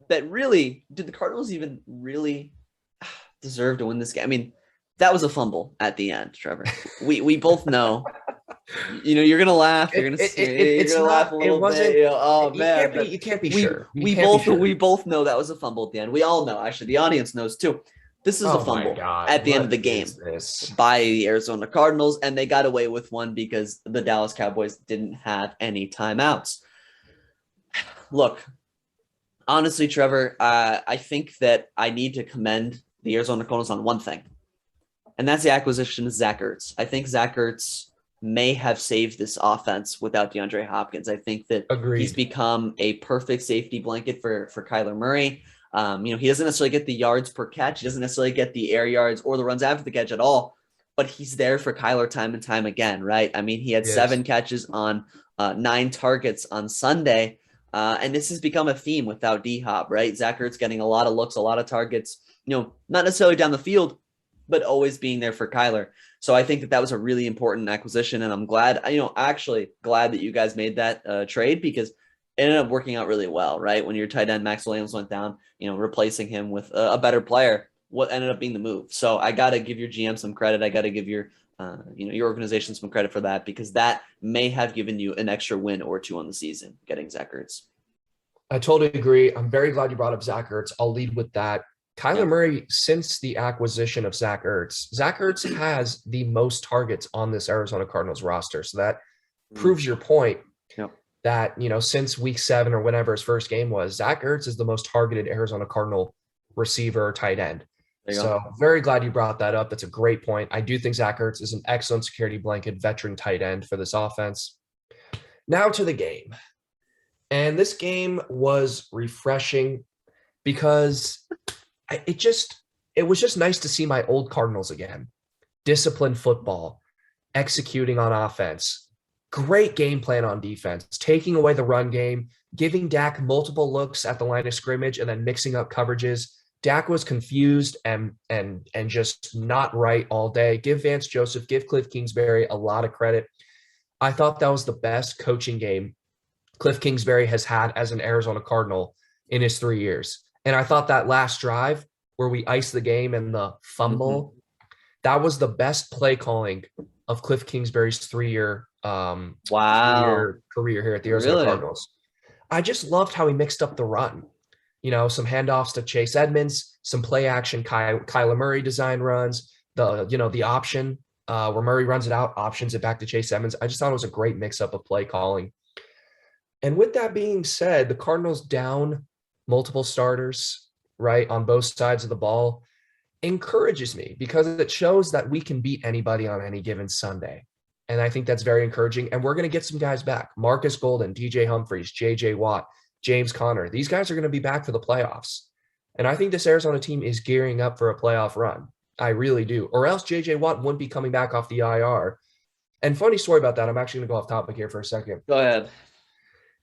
that really, did the Cardinals even really deserve to win this game? That was a fumble at the end, Trevor. We both know. You're gonna laugh. You're gonna laugh a little bit. Oh man, you can't be we sure. we both know that was a fumble at the end. We all know. Actually, the audience knows too. This is a fumble at the end of the game by the Arizona Cardinals, and they got away with one because the Dallas Cowboys didn't have any timeouts. Look, honestly, Trevor, I think that I need to commend the Arizona Cardinals on one thing, and that's the acquisition of Zach Ertz. I think Zach Ertz may have saved this offense without DeAndre Hopkins. I think that he's become a perfect safety blanket for Kyler Murray. He doesn't necessarily get the yards per catch. He doesn't necessarily get the air yards or the runs after the catch at all, but he's there for Kyler time and time again, right? He had 7 catches on 9 targets on Sunday, and this has become a theme without D-Hop, right? Zach Ertz getting a lot of looks, a lot of targets, not necessarily down the field, but always being there for Kyler. So I think that was a really important acquisition, and I'm glad, actually glad that you guys made that trade because it ended up working out really well, right? When your tight end Max Williams went down, replacing him with a better player, what ended up being the move. So I got to give your GM some credit. I got to give your organization some credit for that because that may have given you an extra win or 2 on the season, getting Zach Ertz. I totally agree. I'm very glad you brought up Zach Ertz. I'll lead with that. Kyler Murray, since the acquisition of Zach Ertz has the most targets on this Arizona Cardinals roster. So that proves your point that, since week 7 or whenever his first game was, Zach Ertz is the most targeted Arizona Cardinal receiver or tight end. So very glad you brought that up. That's a great point. I do think Zach Ertz is an excellent security blanket veteran tight end for this offense. Now to the game. And this game was refreshing because it was just nice to see my old Cardinals again. Disciplined football, executing on offense, great game plan on defense, taking away the run game, giving Dak multiple looks at the line of scrimmage and then mixing up coverages. Dak was confused and just not right all day. Give Vance Joseph, give Cliff Kingsbury a lot of credit. I thought that was the best coaching game Cliff Kingsbury has had as an Arizona Cardinal in his 3 years. And I thought that last drive where we iced the game and the fumble, that was the best play calling of Cliff Kingsbury's 3-year career here at the Arizona Cardinals. I just loved how he mixed up the run. Some handoffs to Chase Edmonds, some play action Kyler Murray design runs, the option where Murray runs it out, options it back to Chase Edmonds. I just thought it was a great mix up of play calling. And with that being said, the Cardinals down multiple starters, right, on both sides of the ball encourages me because it shows that we can beat anybody on any given Sunday. And I think that's very encouraging. And we're going to get some guys back. Marcus Golden, DJ Humphries, JJ Watt, James Conner. These guys are going to be back for the playoffs. And I think this Arizona team is gearing up for a playoff run. I really do. Or else JJ Watt wouldn't be coming back off the IR. And funny story about that. I'm actually going to go off topic here for a second. Go ahead.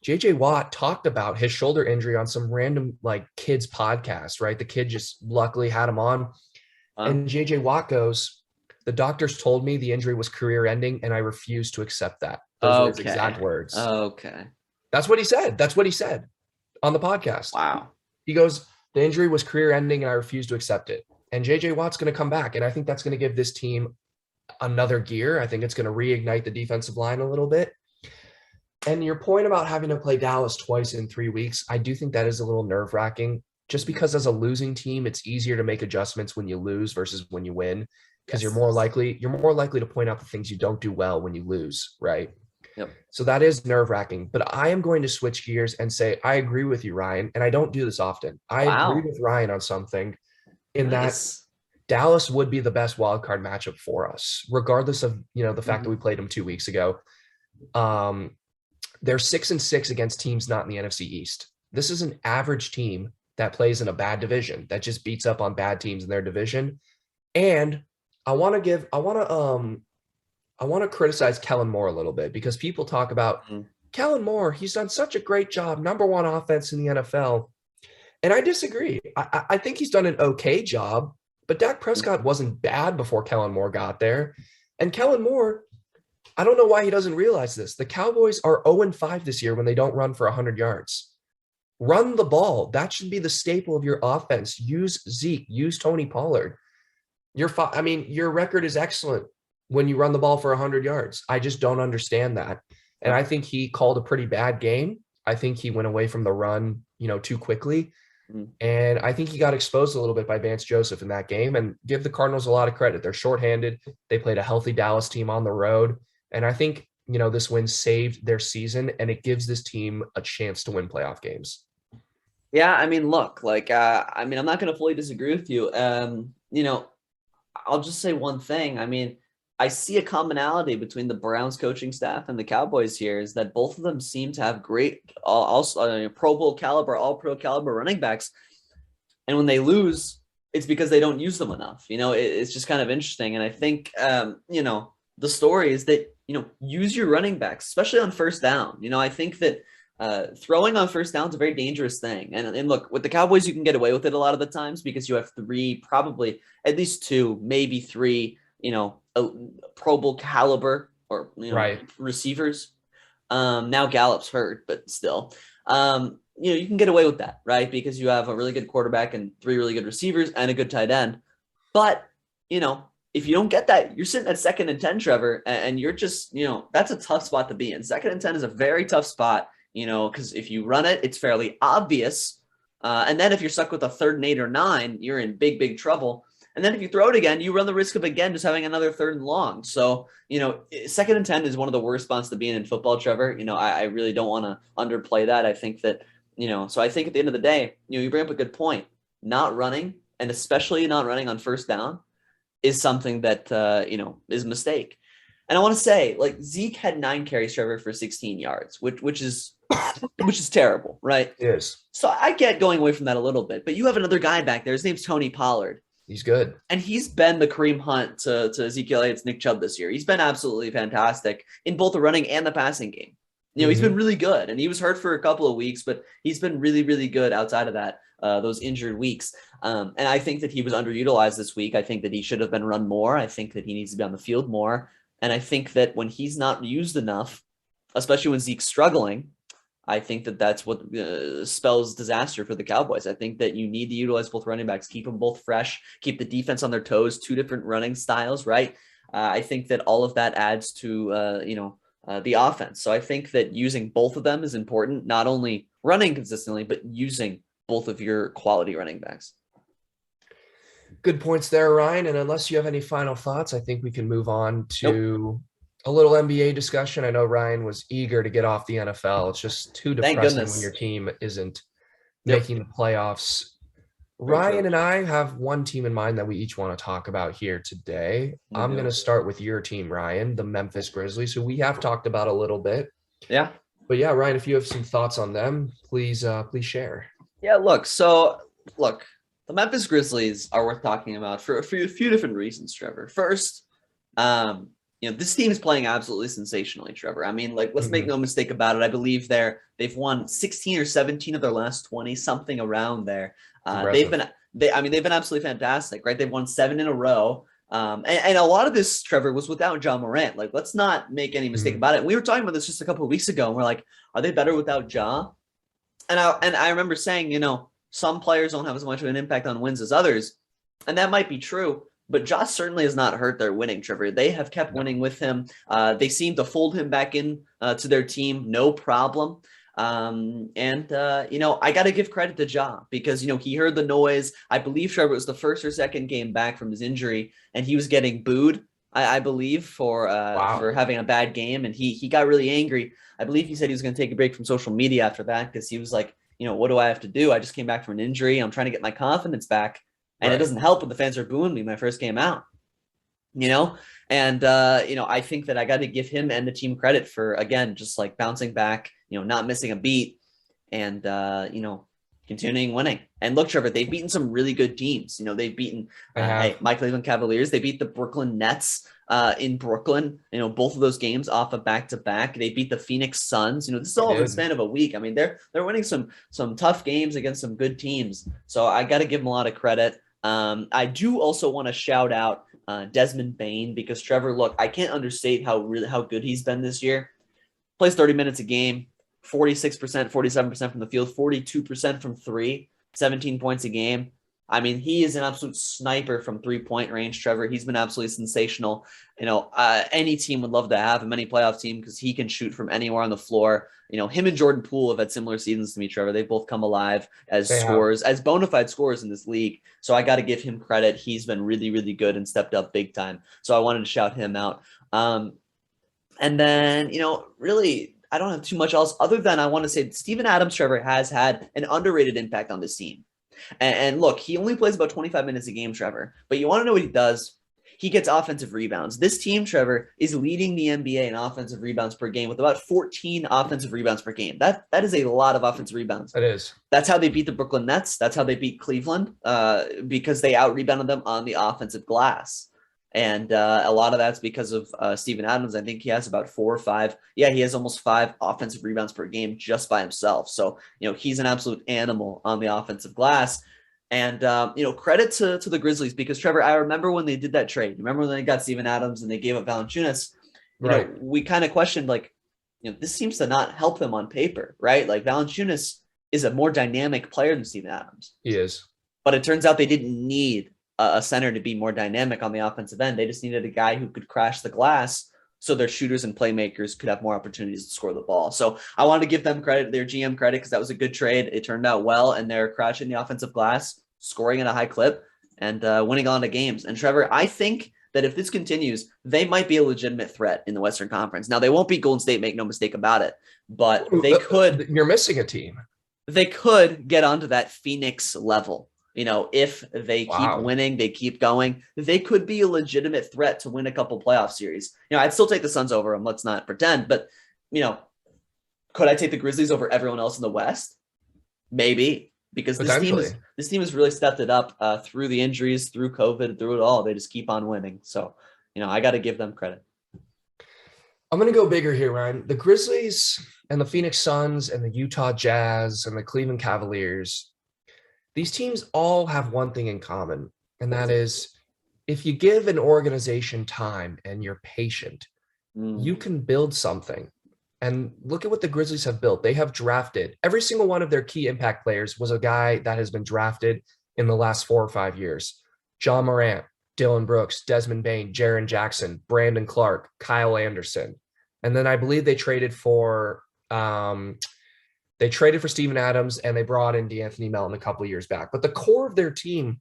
JJ Watt talked about his shoulder injury on some random kids podcast, right? The kid just luckily had him on. And JJ Watt goes, the doctors told me the injury was career ending and I refuse to accept that. Those were his exact words. Okay. That's what he said. That's what he said on the podcast. Wow. He goes, the injury was career ending and I refuse to accept it. And JJ Watt's going to come back. And I think that's going to give this team another gear. I think it's going to reignite the defensive line a little bit. And your point about having to play Dallas twice in 3 weeks, I do think that is a little nerve-wracking. Just because as a losing team, it's easier to make adjustments when you lose versus when you win, because Yes. you're more likely to point out the things you don't do well when you lose, right? Yep. So that is nerve-wracking. But I am going to switch gears and say I agree with you, Ryan, and I don't do this often. I agree Wow. with Ryan on something in that Nice. Dallas would be the best wild card matchup for us, regardless of the fact that Mhm. we played them 2 weeks ago. Um, they're 6-6 against teams not in the NFC East. This is an average team that plays in a bad division that just beats up on bad teams in their division. And I want to criticize Kellen Moore a little bit, because people talk about Mhm. Kellen Moore. He's done such a great job, number one offense in the NFL. And I disagree. I think he's done an okay job, but Dak Prescott wasn't bad before Kellen Moore got there. And Kellen Moore, I don't know why he doesn't realize this. The Cowboys are 0-5 this year when they don't run for 100 yards. Run the ball. That should be the staple of your offense. Use Zeke. Use Tony Pollard. Your record is excellent when you run the ball for 100 yards. I just don't understand that. And I think he called a pretty bad game. I think he went away from the run, too quickly. Mhm. And I think he got exposed a little bit by Vance Joseph in that game. And give the Cardinals a lot of credit. They're shorthanded. They played a healthy Dallas team on the road. And I think, this win saved their season, and it gives this team a chance to win playoff games. Yeah, I mean, look, I'm not going to fully disagree with you. I'll just say one thing. I mean, I see a commonality between the Browns coaching staff and the Cowboys here is that both of them seem to have great, also Pro Bowl caliber, all pro caliber running backs. And when they lose, it's because they don't use them enough. It's just kind of interesting. And I think, the story is that, use your running backs, especially on first down. I think that throwing on first down is a very dangerous thing. And look, with the Cowboys, you can get away with it a lot of the times because you have three, probably at least two, maybe three, Pro Bowl caliber or, Right. receivers. Now Gallup's hurt, but still, you can get away with that, right? Because you have a really good quarterback and three really good receivers and a good tight end. But, if you don't get that, you're sitting at 2nd and 10, Trevor, and you're just, that's a tough spot to be in. 2nd and 10 is a very tough spot, because if you run it, it's fairly obvious. And then if you're stuck with a 3rd and 8 or 9, you're in big, big trouble. And then if you throw it again, you run the risk of again just having another 3rd and long. So, 2nd and 10 is one of the worst spots to be in football, Trevor. I really don't want to underplay that. I think that, so I think at the end of the day, you bring up a good point. Not running, and especially not running on first down, is something that, is a mistake. And I want to say, Zeke had 9 carries, Trevor, for 16 yards, which is terrible, right? Yes. So I get going away from that a little bit, but you have another guy back there. His name's Tony Pollard. He's good. And he's been the Kareem Hunt to Ezekiel Elliott's Nick Chubb this year. He's been absolutely fantastic in both the running and the passing game. He's been really good, and he was hurt for a couple of weeks, but he's been really, really good outside of that, those injured weeks. And I think that he was underutilized this week. I think that he should have been run more. I think that he needs to be on the field more. And I think that when he's not used enough, especially when Zeke's struggling, I think that that's what spells disaster for the Cowboys. I think that you need to utilize both running backs, keep them both fresh, keep the defense on their toes, 2 different running styles, right? I think that all of that adds to, the offense. So I think that using both of them is important, not only running consistently, but using both of your quality running backs. Good points there, Ryan. And unless you have any final thoughts, I think we can move on to a little NBA discussion. I know Ryan was eager to get off the NFL. It's just too depressing when your team isn't making the playoffs. Ryan and I have one team in mind that we each want to talk about here today. I'm going to start with your team, Ryan, the Memphis Grizzlies, who we have talked about a little bit. Yeah. But yeah, Ryan, if you have some thoughts on them, please share. Yeah, look, the Memphis Grizzlies are worth talking about for a few different reasons, Trevor. First, this team is playing absolutely sensationally, Trevor. I mean, let's make no mistake about it. I believe they've won 16 or 17 of their last 20, something around there. They've been absolutely fantastic, right? They've won 7 in a row. And a lot of this, Trevor, was without Ja Morant. Let's not make any mistake about it. We were talking about this just a couple of weeks ago, and we're like, are they better without Ja? And I remember saying, some players don't have as much of an impact on wins as others, and that might be true. But Ja certainly has not hurt their winning, Trevor. They have kept winning with him. They seem to fold him back in to their team, no problem. I got to give credit to Ja because, he heard the noise. I believe Trevor was the first or second game back from his injury, and he was getting booed, I believe, for Wow. having a bad game. And he got really angry. I believe he said he was going to take a break from social media after that because he was like, what do I have to do? I just came back from an injury. I'm trying to get my confidence back. And it Right. doesn't help when the fans are booing me my first game out, you know? And, I think that I got to give him and the team credit for, again, just like bouncing back, not missing a beat and, continuing winning. And look, Trevor, they've beaten some really good teams. They've beaten, I have. my Cleveland Cavaliers. They beat the Brooklyn Nets in Brooklyn, both of those games off of back-to-back. They beat the Phoenix Suns. This is all in the span of a week. I mean, they're winning some tough games against some good teams. So I got to give them a lot of credit. I do also want to shout out Desmond Bane because Trevor, look, I can't understate how good he's been this year. Plays 30 minutes a game, 46%, 47% from the field, 42% from three, 17 points a game. I mean, he is an absolute sniper from 3-point range, Trevor. He's been absolutely sensational. Any team would love to have him, any playoff team, because he can shoot from anywhere on the floor. Him and Jordan Poole have had similar seasons to me, Trevor. They both come alive as scorers, as bona fide scorers in this league. So I got to give him credit. He's been really, really good and stepped up big time. So I wanted to shout him out. And then, really, I don't have too much else other than I want to say Steven Adams, Trevor, has had an underrated impact on this team. And look, he only plays about 25 minutes a game, Trevor. But you want to know what he does? He gets offensive rebounds. This team, Trevor, is leading the NBA in offensive rebounds per game with about 14 offensive rebounds per game. That is a lot of offensive rebounds. It is. That's how they beat the Brooklyn Nets. That's how they beat Cleveland because they out-rebounded them on the offensive glass. And a lot of that's because of Steven Adams. I think he has about 4 or 5. Yeah, he has almost 5 offensive rebounds per game just by himself. So, he's an absolute animal on the offensive glass. And, credit to the Grizzlies because, Trevor, I remember when they did that trade. Remember when they got Steven Adams and they gave up Valanciunas? We kind of questioned, this seems to not help them on paper, right? Like, Valanciunas is a more dynamic player than Steven Adams. He is. But it turns out they didn't need a center to be more dynamic on the offensive end. They just needed a guy who could crash the glass so their shooters and playmakers could have more opportunities to score the ball. So I want to give them credit, their GM credit, because that was a good trade. It turned out well, and they're crashing the offensive glass, scoring at a high clip, and winning on to games. And Trevor, I think that if this continues, they might be a legitimate threat in the Western Conference. Now, they won't beat Golden State, make no mistake about it, but they could. You're missing a team. They could get onto that Phoenix level. If they keep winning, they keep going, they could be a legitimate threat to win a couple playoff series. I'd still take the Suns over them. Let's not pretend, but could I take the Grizzlies over everyone else in the West? Maybe, because this team has really stepped it up through the injuries, through COVID, through it all. They just keep on winning. So, I got to give them credit. I'm going to go bigger here, Ryan. The Grizzlies and the Phoenix Suns and the Utah Jazz and the Cleveland Cavaliers, these teams all have one thing in common, and that is if you give an organization time and you're patient, you can build something. And look at what the Grizzlies have built. They have drafted every single one of their key impact players was a guy that has been drafted in the last 4 or 5 years. John Morant, Dillon Brooks, Desmond Bane, Jaren Jackson, Brandon Clark, Kyle Anderson. And then I believe they traded for Steven Adams, and they brought in DeAnthony Melton a couple of years back. But the core of their team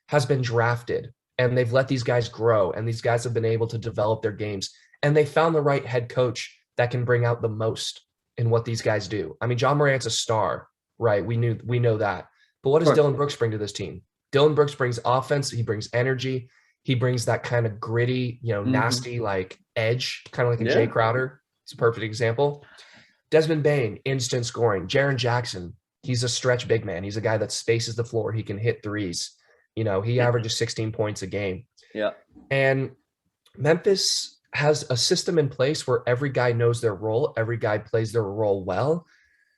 has been drafted, and they've let these guys grow, and these guys have been able to develop their games. And they found the right head coach that can bring out the most in what these guys do. I mean, John Morant's a star, right? We know that. But what does Dillon Brooks bring to this team? Dillon Brooks brings offense. He brings energy. He brings that kind of gritty, nasty, like edge, kind of like a Jay Crowder. It's a perfect example. Desmond Bane, instant scoring. Jaren Jackson, he's a stretch big man. He's a guy that spaces the floor. He can hit threes. He averages 16 points a game. Yeah. And Memphis has a system in place where every guy knows their role. Every guy plays their role well.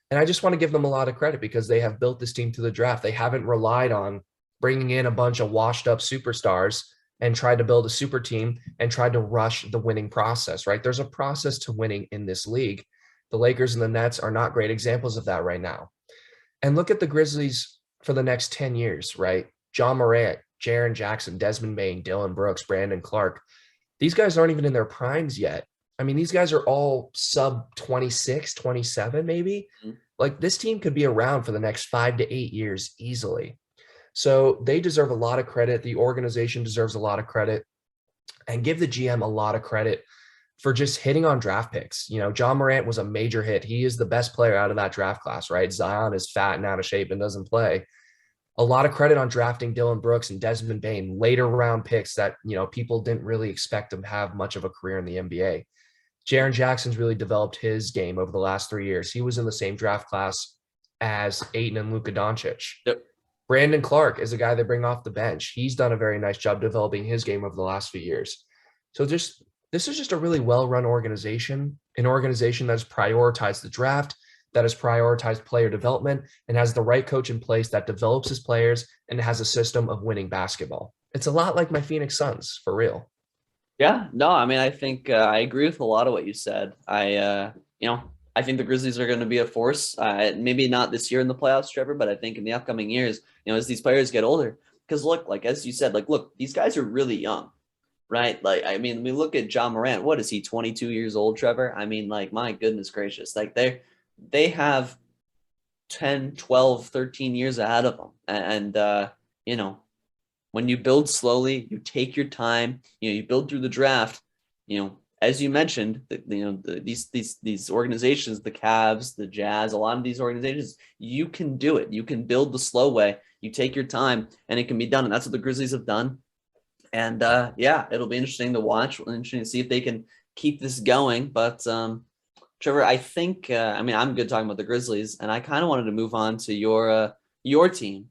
And I just want to give them a lot of credit because they have built this team to the draft. They haven't relied on bringing in a bunch of washed up superstars and tried to build a super team and tried to rush the winning process, right? There's a process to winning in this league. The Lakers and the Nets are not great examples of that right now. And look at the Grizzlies for the next 10 years, right? John Morant, Jaren Jackson, Desmond Bane, Dillon Brooks, Brandon Clark. These guys aren't even in their primes yet. I mean, these guys are all sub 26, 27, maybe. Mhm. Like this team could be around for the next 5 to 8 years easily. So they deserve a lot of credit. The organization deserves a lot of credit, and give the GM a lot of credit for just hitting on draft picks. You know, John Morant was a major hit. He is the best player out of that draft class, right? Zion is fat and out of shape and doesn't play. A lot of credit on drafting Dylan Brooks and Desmond Bane, later round picks that, people didn't really expect them to have much of a career in the NBA. Jaren Jackson's really developed his game over the last 3 years. He was in the same draft class as Ayton and Luka Doncic. Yep. Brandon Clark is a guy they bring off the bench. He's done a very nice job developing his game over the last few years. So this is just a really well-run organization, an organization that has prioritized the draft, that has prioritized player development, and has the right coach in place that develops his players and has a system of winning basketball. It's a lot like my Phoenix Suns, for real. Yeah, no, I mean, I think I agree with a lot of what you said. I think the Grizzlies are going to be a force. Maybe not this year in the playoffs, Trevor, but I think in the upcoming years, as these players get older, because look, like as you said, look, these guys are really young, right? Like, I mean, we look at John Morant. What is he, 22 years old, Trevor? I mean, like, my goodness gracious, like they have 10, 12, 13 years ahead of them, and when you build slowly, you take your time, you build through the draft, as you mentioned, these organizations, the Cavs, the Jazz, a lot of these organizations, you can do it. You can build the slow way. You take your time, and it can be done. And that's what the Grizzlies have done. And it'll be interesting to watch. Interesting to see if they can keep this going. But Trevor, I think I'm good talking about the Grizzlies, and I kind of wanted to move on to your team.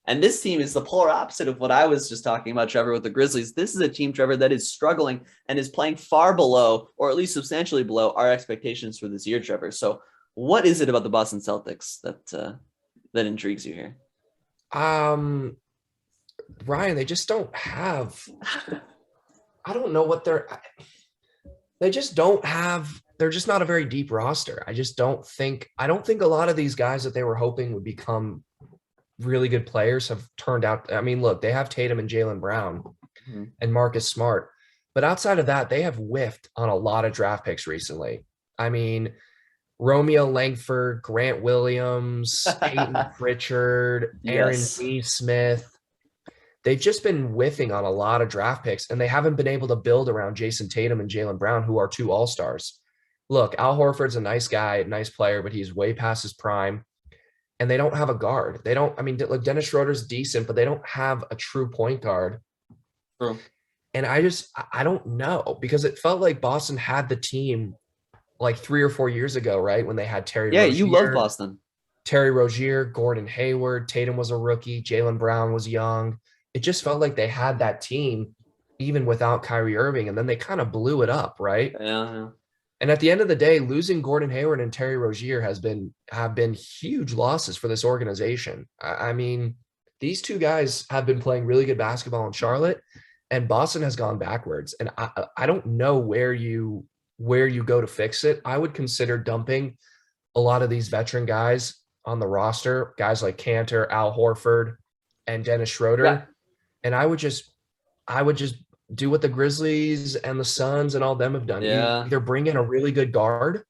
And this team is the polar opposite of what I was just talking about, Trevor, with the Grizzlies. This is a team, Trevor, that is struggling and is playing far below, or at least substantially below, our expectations for this year, Trevor. So what is it about the Boston Celtics that intrigues you here? Ryan, they just don't have I don't know what they just don't have they're just not a very deep roster. I don't think a lot of these guys that they were hoping would become really good players have turned out. I mean, look, they have Tatum and Jaylen Brown and Marcus Smart, but outside of that, they have whiffed on a lot of draft picks recently. I mean, Romeo Langford, Grant Williams, Peyton Pritchard, Aaron Neesmith. They've just been whiffing on a lot of draft picks, and they haven't been able to build around Jason Tatum and Jaylen Brown, who are two all-stars. Look, Al Horford's a nice guy, nice player, but he's way past his prime. And they don't have a guard. Look, Dennis Schroeder's decent, but they don't have a true point guard. True. And I don't know, because it felt like Boston had the team like 3 or 4 years ago, right? When they had Terry Rozier. Yeah, you love Boston. Terry Rozier, Gordon Hayward, Tatum was a rookie, Jaylen Brown was young. It just felt like they had that team even without Kyrie Irving, and then they kind of blew it up, right? Yeah. And at the end of the day, losing Gordon Hayward and Terry Rozier have been huge losses for this organization. I mean, these two guys have been playing really good basketball in Charlotte, and Boston has gone backwards. And I don't know where you go to fix it. I would consider dumping a lot of these veteran guys on the roster, guys like Cantor, Al Horford, and Dennis Schroeder. Yeah. And I would just do what the Grizzlies and the Suns and all them have done. Yeah. Either bring in a really good guard,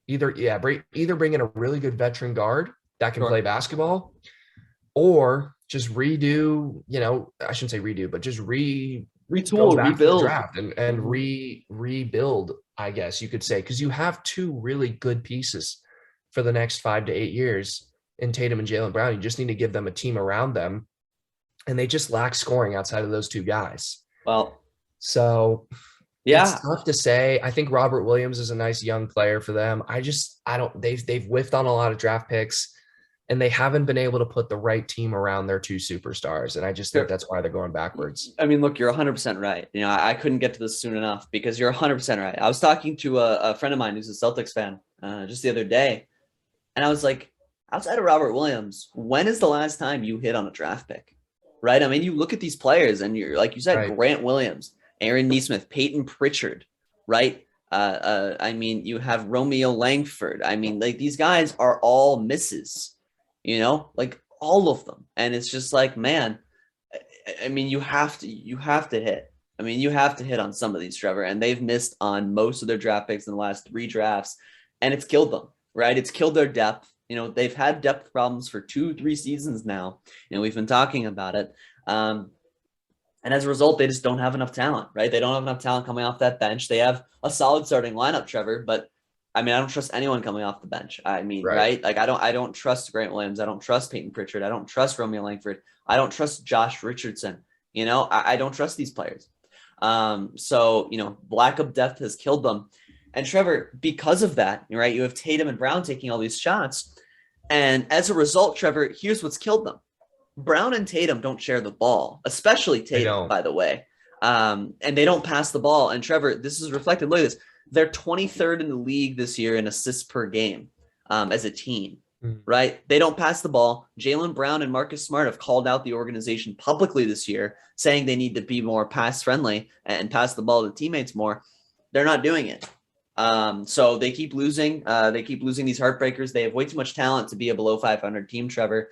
either bring in a really good veteran guard that can play basketball, or just redo, I shouldn't say redo, but just retool, rebuild, draft and rebuild, I guess you could say, because you have two really good pieces for the next 5 to 8 years in Tatum and Jaylen Brown. You just need to give them a team around them, and they just lack scoring outside of those two guys. Well, so yeah, it's tough to say. I think Robert Williams is a nice young player for them. They've whiffed on a lot of draft picks, and they haven't been able to put the right team around their two superstars. And I just think that's why they're going backwards. I mean, look, you're 100% right. I couldn't get to this soon enough, because you're 100% right. I was talking to a friend of mine who's a Celtics fan just the other day, and I was like, outside of Robert Williams, when is the last time you hit on a draft pick? Right? I mean, you look at these players, and you're like you said, right. Grant Williams, Aaron Neesmith, Peyton Pritchard, right? I mean, you have Romeo Langford. I mean, like, these guys are all misses, like all of them. And it's just like, man, I mean, you have to hit. I mean, you have to hit on some of these, Trevor, and they've missed on most of their draft picks in the last 3 drafts, and it's killed them, right? It's killed their depth. They've had depth problems for 2-3 seasons now. We've been talking about it. And as a result, they just don't have enough talent, right? They don't have enough talent coming off that bench. They have a solid starting lineup, Trevor, but I mean, I don't trust anyone coming off the bench. I mean, right? Like I don't trust Grant Williams. I don't trust Peyton Pritchard. I don't trust Romeo Langford. I don't trust Josh Richardson. I don't trust these players. So lack of depth has killed them. And Trevor, because of that, right, you have Tatum and Brown taking all these shots. And as a result, Trevor, here's what's killed them. Brown and Tatum don't share the ball, especially Tatum, by the way. And they don't pass the ball. And Trevor, this is reflected. Look at this. They're 23rd in the league this year in assists per game as a team, right? They don't pass the ball. Jaylen Brown and Marcus Smart have called out the organization publicly this year, saying they need to be more pass friendly and pass the ball to teammates more. They're not doing it. So they keep losing. They keep losing these heartbreakers. They have way too much talent to be a below 500 team, Trevor.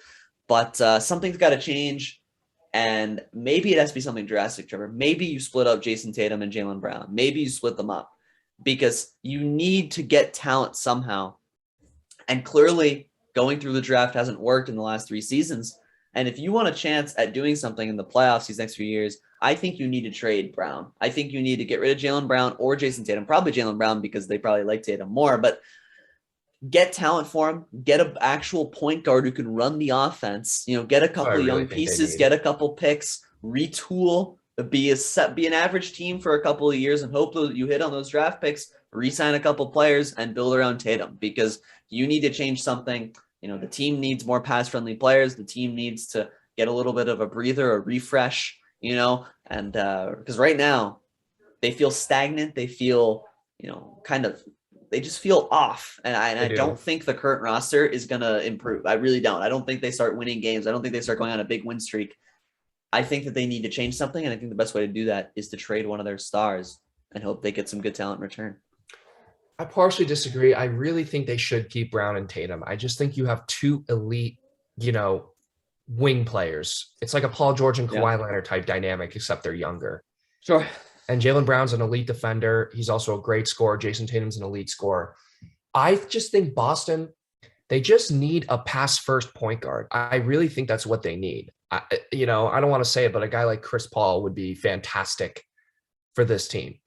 But something's got to change. And maybe it has to be something drastic, Trevor. Maybe you split up Jason Tatum and Jaylen Brown. Maybe you split them up because you need to get talent somehow. And clearly going through the draft hasn't worked in the last 3 seasons. And if you want a chance at doing something in the playoffs these next few years, I think you need to trade Brown. I think you need to get rid of Jaylen Brown or Jason Tatum, probably Jaylen Brown because they probably like Tatum more, but get talent for him, get an actual point guard who can run the offense, get a couple young pieces, get a couple picks, retool, be an average team for a couple of years and hope that you hit on those draft picks, re-sign a couple players and build around Tatum because you need to change something. The team needs more pass-friendly players. The team needs to get a little bit of a breather, a refresh, and because right now they feel stagnant. They feel, they just feel off. And I don't think the current roster is going to improve. I really don't. I don't think they start winning games. I don't think they start going on a big win streak. I think that they need to change something. And I think the best way to do that is to trade one of their stars and hope they get some good talent in return. I partially disagree. I really think they should keep Brown and Tatum. I just think you have 2 elite, wing players. It's like a Paul George and Kawhi Leonard type dynamic, except they're younger. Sure. And Jaylen Brown's an elite defender. He's also a great scorer. Jason Tatum's an elite scorer. I just think Boston, they just need a pass-first point guard. I really think that's what they need. I don't want to say it, but a guy like Chris Paul would be fantastic for this team.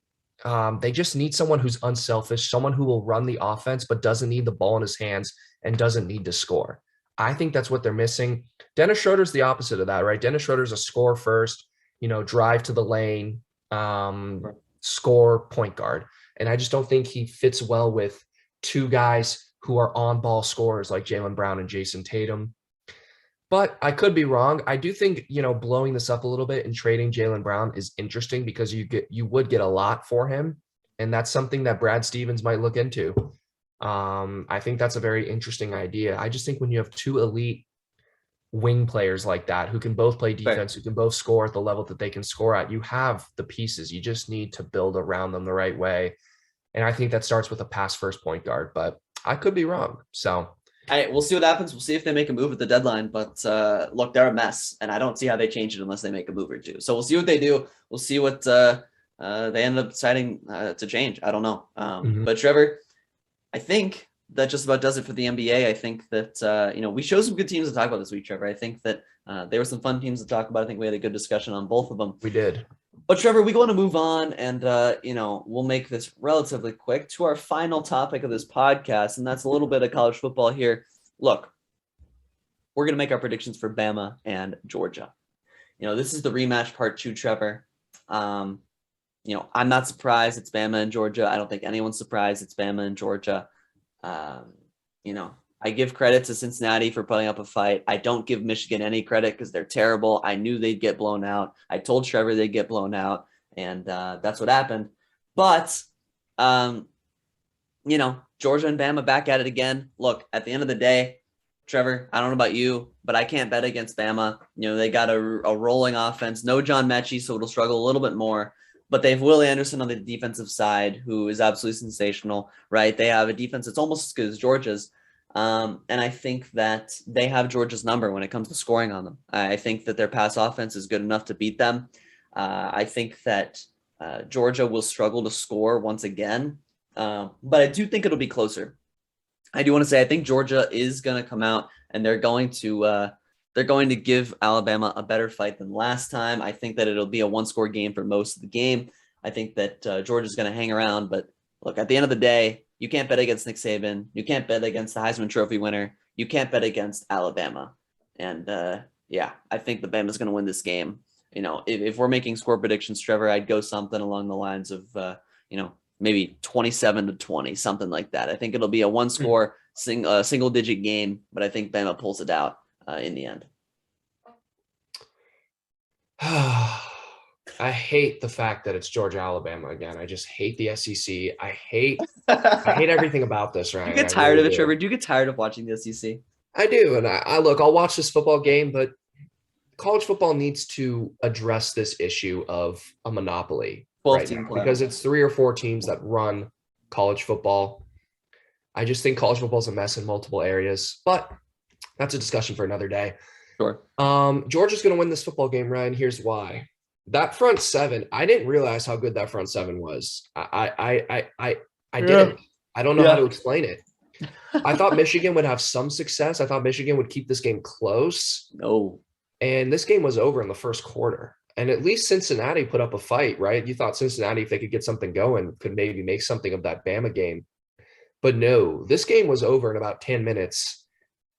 They just need someone who's unselfish, someone who will run the offense but doesn't need the ball in his hands and doesn't need to score. I think that's what they're missing. Dennis Schroeder's the opposite of that, right? Dennis Schroeder's a score first, drive to the lane, score point guard. And I just don't think he fits well with 2 guys who are on-ball scorers like Jaylen Brown and Jason Tatum. But I could be wrong. I do think, blowing this up a little bit and trading Jaylen Brown is interesting because you would get a lot for him. And that's something that Brad Stevens might look into. I think that's a very interesting idea. I just think when you have 2 elite wing players like that who can both play defense, who can both score at the level that they can score at, you have the pieces. You just need to build around them the right way. And I think that starts with a pass-first point guard, but I could be wrong. So we'll see what happens. We'll see if they make a move at the deadline. But look, they're a mess, and I don't see how they change it unless they make a move or 2. So we'll see what they do. We'll see what they end up deciding to change. I don't know. But Trevor, I think that just about does it for the NBA. I think that, we chose some good teams to talk about this week, Trevor. I think that there were some fun teams to talk about. I think we had a good discussion on both of them. We did. But Trevor, we want to move on and, we'll make this relatively quick to our final topic of this podcast. And that's a little bit of college football here. Look, we're going to make our predictions for Bama and Georgia. This is the rematch part 2, Trevor. I'm not surprised it's Bama and Georgia. I don't think anyone's surprised it's Bama and Georgia. I give credit to Cincinnati for putting up a fight. I don't give Michigan any credit because they're terrible. I knew they'd get blown out. I told Trevor they'd get blown out, and that's what happened. But, Georgia and Bama back at it again. Look, at the end of the day, Trevor, I don't know about you, but I can't bet against Bama. They got a rolling offense. No John Mechie, so it'll struggle a little bit more. But they have Will Anderson on the defensive side, who is absolutely sensational, right? They have a defense that's almost as good as Georgia's. And I think that they have Georgia's number when it comes to scoring on them. I think that their pass offense is good enough to beat them. I think that Georgia will struggle to score once again, but I do think it'll be closer. I do want to say I think Georgia is going to come out and they're going to give Alabama a better fight than last time. I think that it'll be a one-score game for most of the game. I think that Georgia's going to hang around, but look, at the end of the day, you can't bet against Nick Saban. You can't bet against the Heisman Trophy winner. You can't bet against Alabama. And yeah, I think the Bama's going to win this game. If we're making score predictions, Trevor, I'd go something along the lines of maybe 27-20, something like that. I think it'll be a one-score single-digit game, but I think Bama pulls it out in the end. I hate the fact that it's Georgia, Alabama again. I just hate the SEC. I hate everything about this, right? You get tired of it, Trevor? Do you get tired of watching the SEC? I do. And I look, I'll watch this football game, but college football needs to address this issue of a monopoly right now, because it's 3 or 4 teams that run college football. I just think college football is a mess in multiple areas, but that's a discussion for another day. Sure. Georgia's going to win this football game, Ryan. Here's why. That front seven, I didn't realize how good that front seven was. I didn't. I don't know how to explain it. I thought Michigan would have some success. I thought Michigan would keep this game close. No. And this game was over in the first quarter. And at least Cincinnati put up a fight, right? You thought Cincinnati, if they could get something going, could maybe make something of that Bama game. But no, this game was over in about 10 minutes.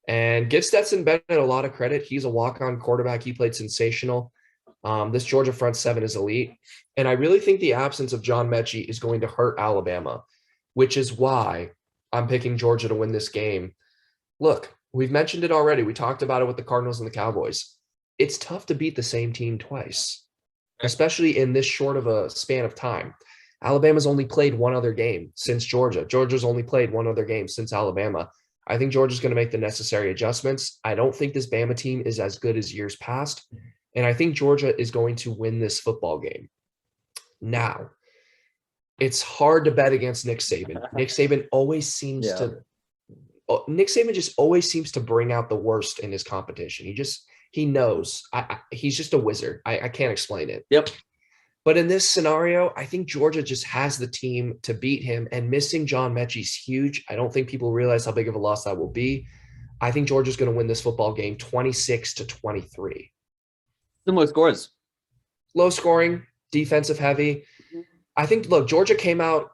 And give Stetson Bennett a lot of credit. He's a walk-on quarterback. He played sensational. This Georgia front seven is elite. And I really think the absence of John Mechie is going to hurt Alabama, which is why I'm picking Georgia to win this game. Look, we've mentioned it already. We talked about it with the Cardinals and the Cowboys. It's tough to beat the same team twice, especially in this short of a span of time. Alabama's only played one other game since Georgia. Georgia's only played one other game since Alabama. I think Georgia's going to make the necessary adjustments. I don't think this Bama team is as good as years past. And I think Georgia is going to win this football game. Now, it's hard to bet against Nick Saban. Nick Saban just always seems to bring out the worst in his competition. He knows. He's just a wizard. I can't explain it. Yep. But in this scenario, I think Georgia just has the team to beat him, and missing John Mechie's huge. I don't think people realize how big of a loss that will be. I think Georgia's going to win this football game 26-23. Similar scores. Low scoring, defensive heavy. I think, look, Georgia came out.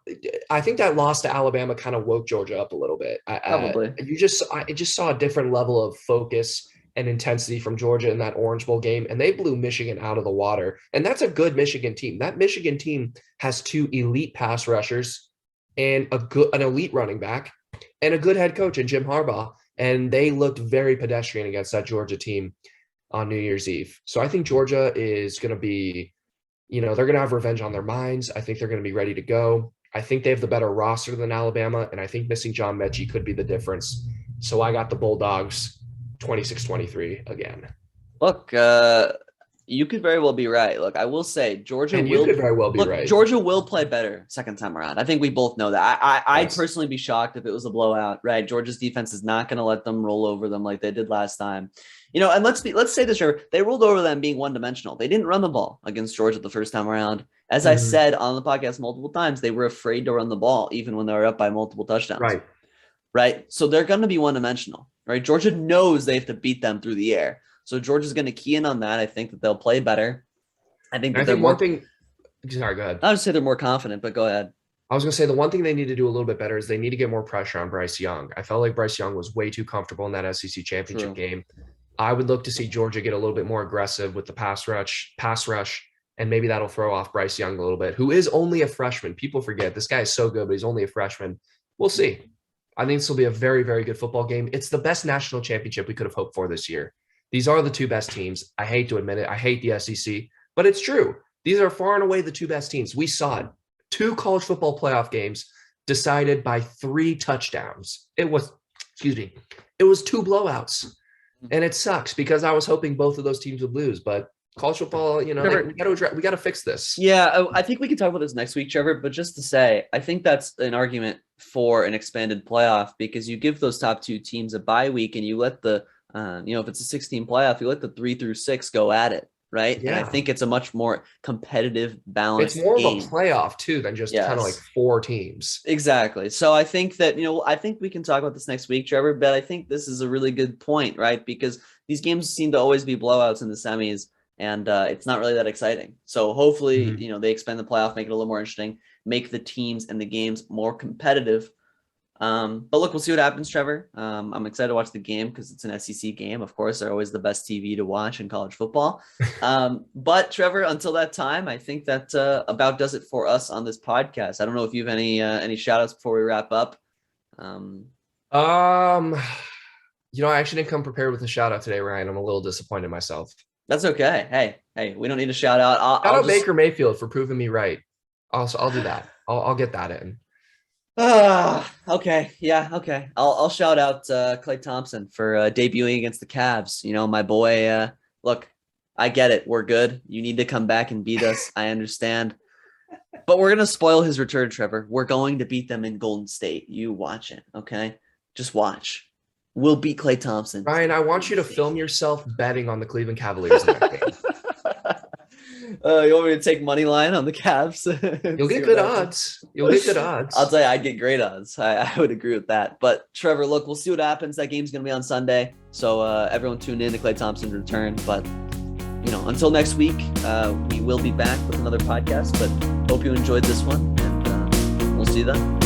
I think that loss to Alabama kind of woke Georgia up a little bit. Probably. I just saw a different level of focus and intensity from Georgia in that Orange Bowl game, and they blew Michigan out of the water. And that's a good Michigan team. That Michigan team has 2 elite pass rushers and an elite running back and a good head coach in Jim Harbaugh. And they looked very pedestrian against that Georgia team on New Year's Eve. So I think Georgia is going to be, they're going to have revenge on their minds. I think they're going to be ready to go. I think they have the better roster than Alabama, and I think missing John Mechie could be the difference. So I got the Bulldogs 26-23 again. Look, you could very well be right. Look, I will say Georgia Georgia will play better second time around. I think we both know that. I'd personally be shocked if it was a blowout, right? Georgia's defense is not going to let them roll over them like they did last time. And let's say this, Trevor, they rolled over them being one-dimensional. They didn't run the ball against Georgia the first time around. As I said on the podcast multiple times, they were afraid to run the ball even when they were up by multiple touchdowns. Right. So they're going to be one-dimensional, right? Georgia knows they have to beat them through the air. So Georgia's going to key in on that. I think that they'll play better. I think one thing. Sorry, go ahead. I would say they're more confident, but go ahead. I was going to say the one thing they need to do a little bit better is they need to get more pressure on Bryce Young. I felt like Bryce Young was way too comfortable in that SEC championship game. I would look to see Georgia get a little bit more aggressive with the pass rush, and maybe that'll throw off Bryce Young a little bit, who is only a freshman. People forget this guy is so good, but he's only a freshman. We'll see. I think this will be a very, very good football game. It's the best national championship we could have hoped for this year. These are the 2 best teams. I hate to admit it. I hate the SEC, but it's true. These are far and away the 2 best teams. We saw it. 2 college football playoff games decided by 3 touchdowns. It was 2 blowouts. And it sucks because I was hoping both of those teams would lose, but college football, we got to fix this. Yeah, I think we can talk about this next week, Trevor, but just to say, I think that's an argument for an expanded playoff because you give those top 2 teams a bye week and you let the, if it's a 16 playoff, you let the 3 through 6 go at it. right? And I Yeah. think it's a much more competitive, It's balanced more of a game. playoff too than just kind of like Yes, 4 teams. exactly. So I think that, I think we can talk about this next week, Trevor, but I think this is a really good point, right? Because these games seem to always be blowouts in the semis, and it's not really that exciting. So hopefully, Mhm. they expand the playoff, make it a little more interesting, make the teams and the games more competitive. But look, we'll see what happens, Trevor. I'm excited to watch the game because it's an SEC game. Of course, they're always the best TV to watch in college football. But Trevor, until that time, I think that about does it for us on this podcast. I don't know if you have any shout outs before we wrap up. Um, I actually didn't come prepared with a shout out today, Ryan. I'm a little disappointed in myself. That's okay. Hey, we don't need a shout out. Shout out Baker Mayfield for proving me right. Also, I'll do that. I'll get that in. Okay. Yeah, okay. I'll shout out Klay Thompson for debuting against the Cavs. My boy, look, I get it. We're good. You need to come back and beat us. I understand. But we're going to spoil his return, Trevor. We're going to beat them in Golden State. You watch it, okay? Just watch. We'll beat Klay Thompson. Ryan, I want you to film yourself betting on the Cleveland Cavaliers in that game. You want me to take money line on the Cavs? You'll get good odds. I'll tell you, I'd get great odds. I would agree with that. But Trevor, look, we'll see what happens. That game's going to be on Sunday. So everyone tune in to Klay Thompson's return. But, until next week, we will be back with another podcast. But hope you enjoyed this one. And we'll see you then.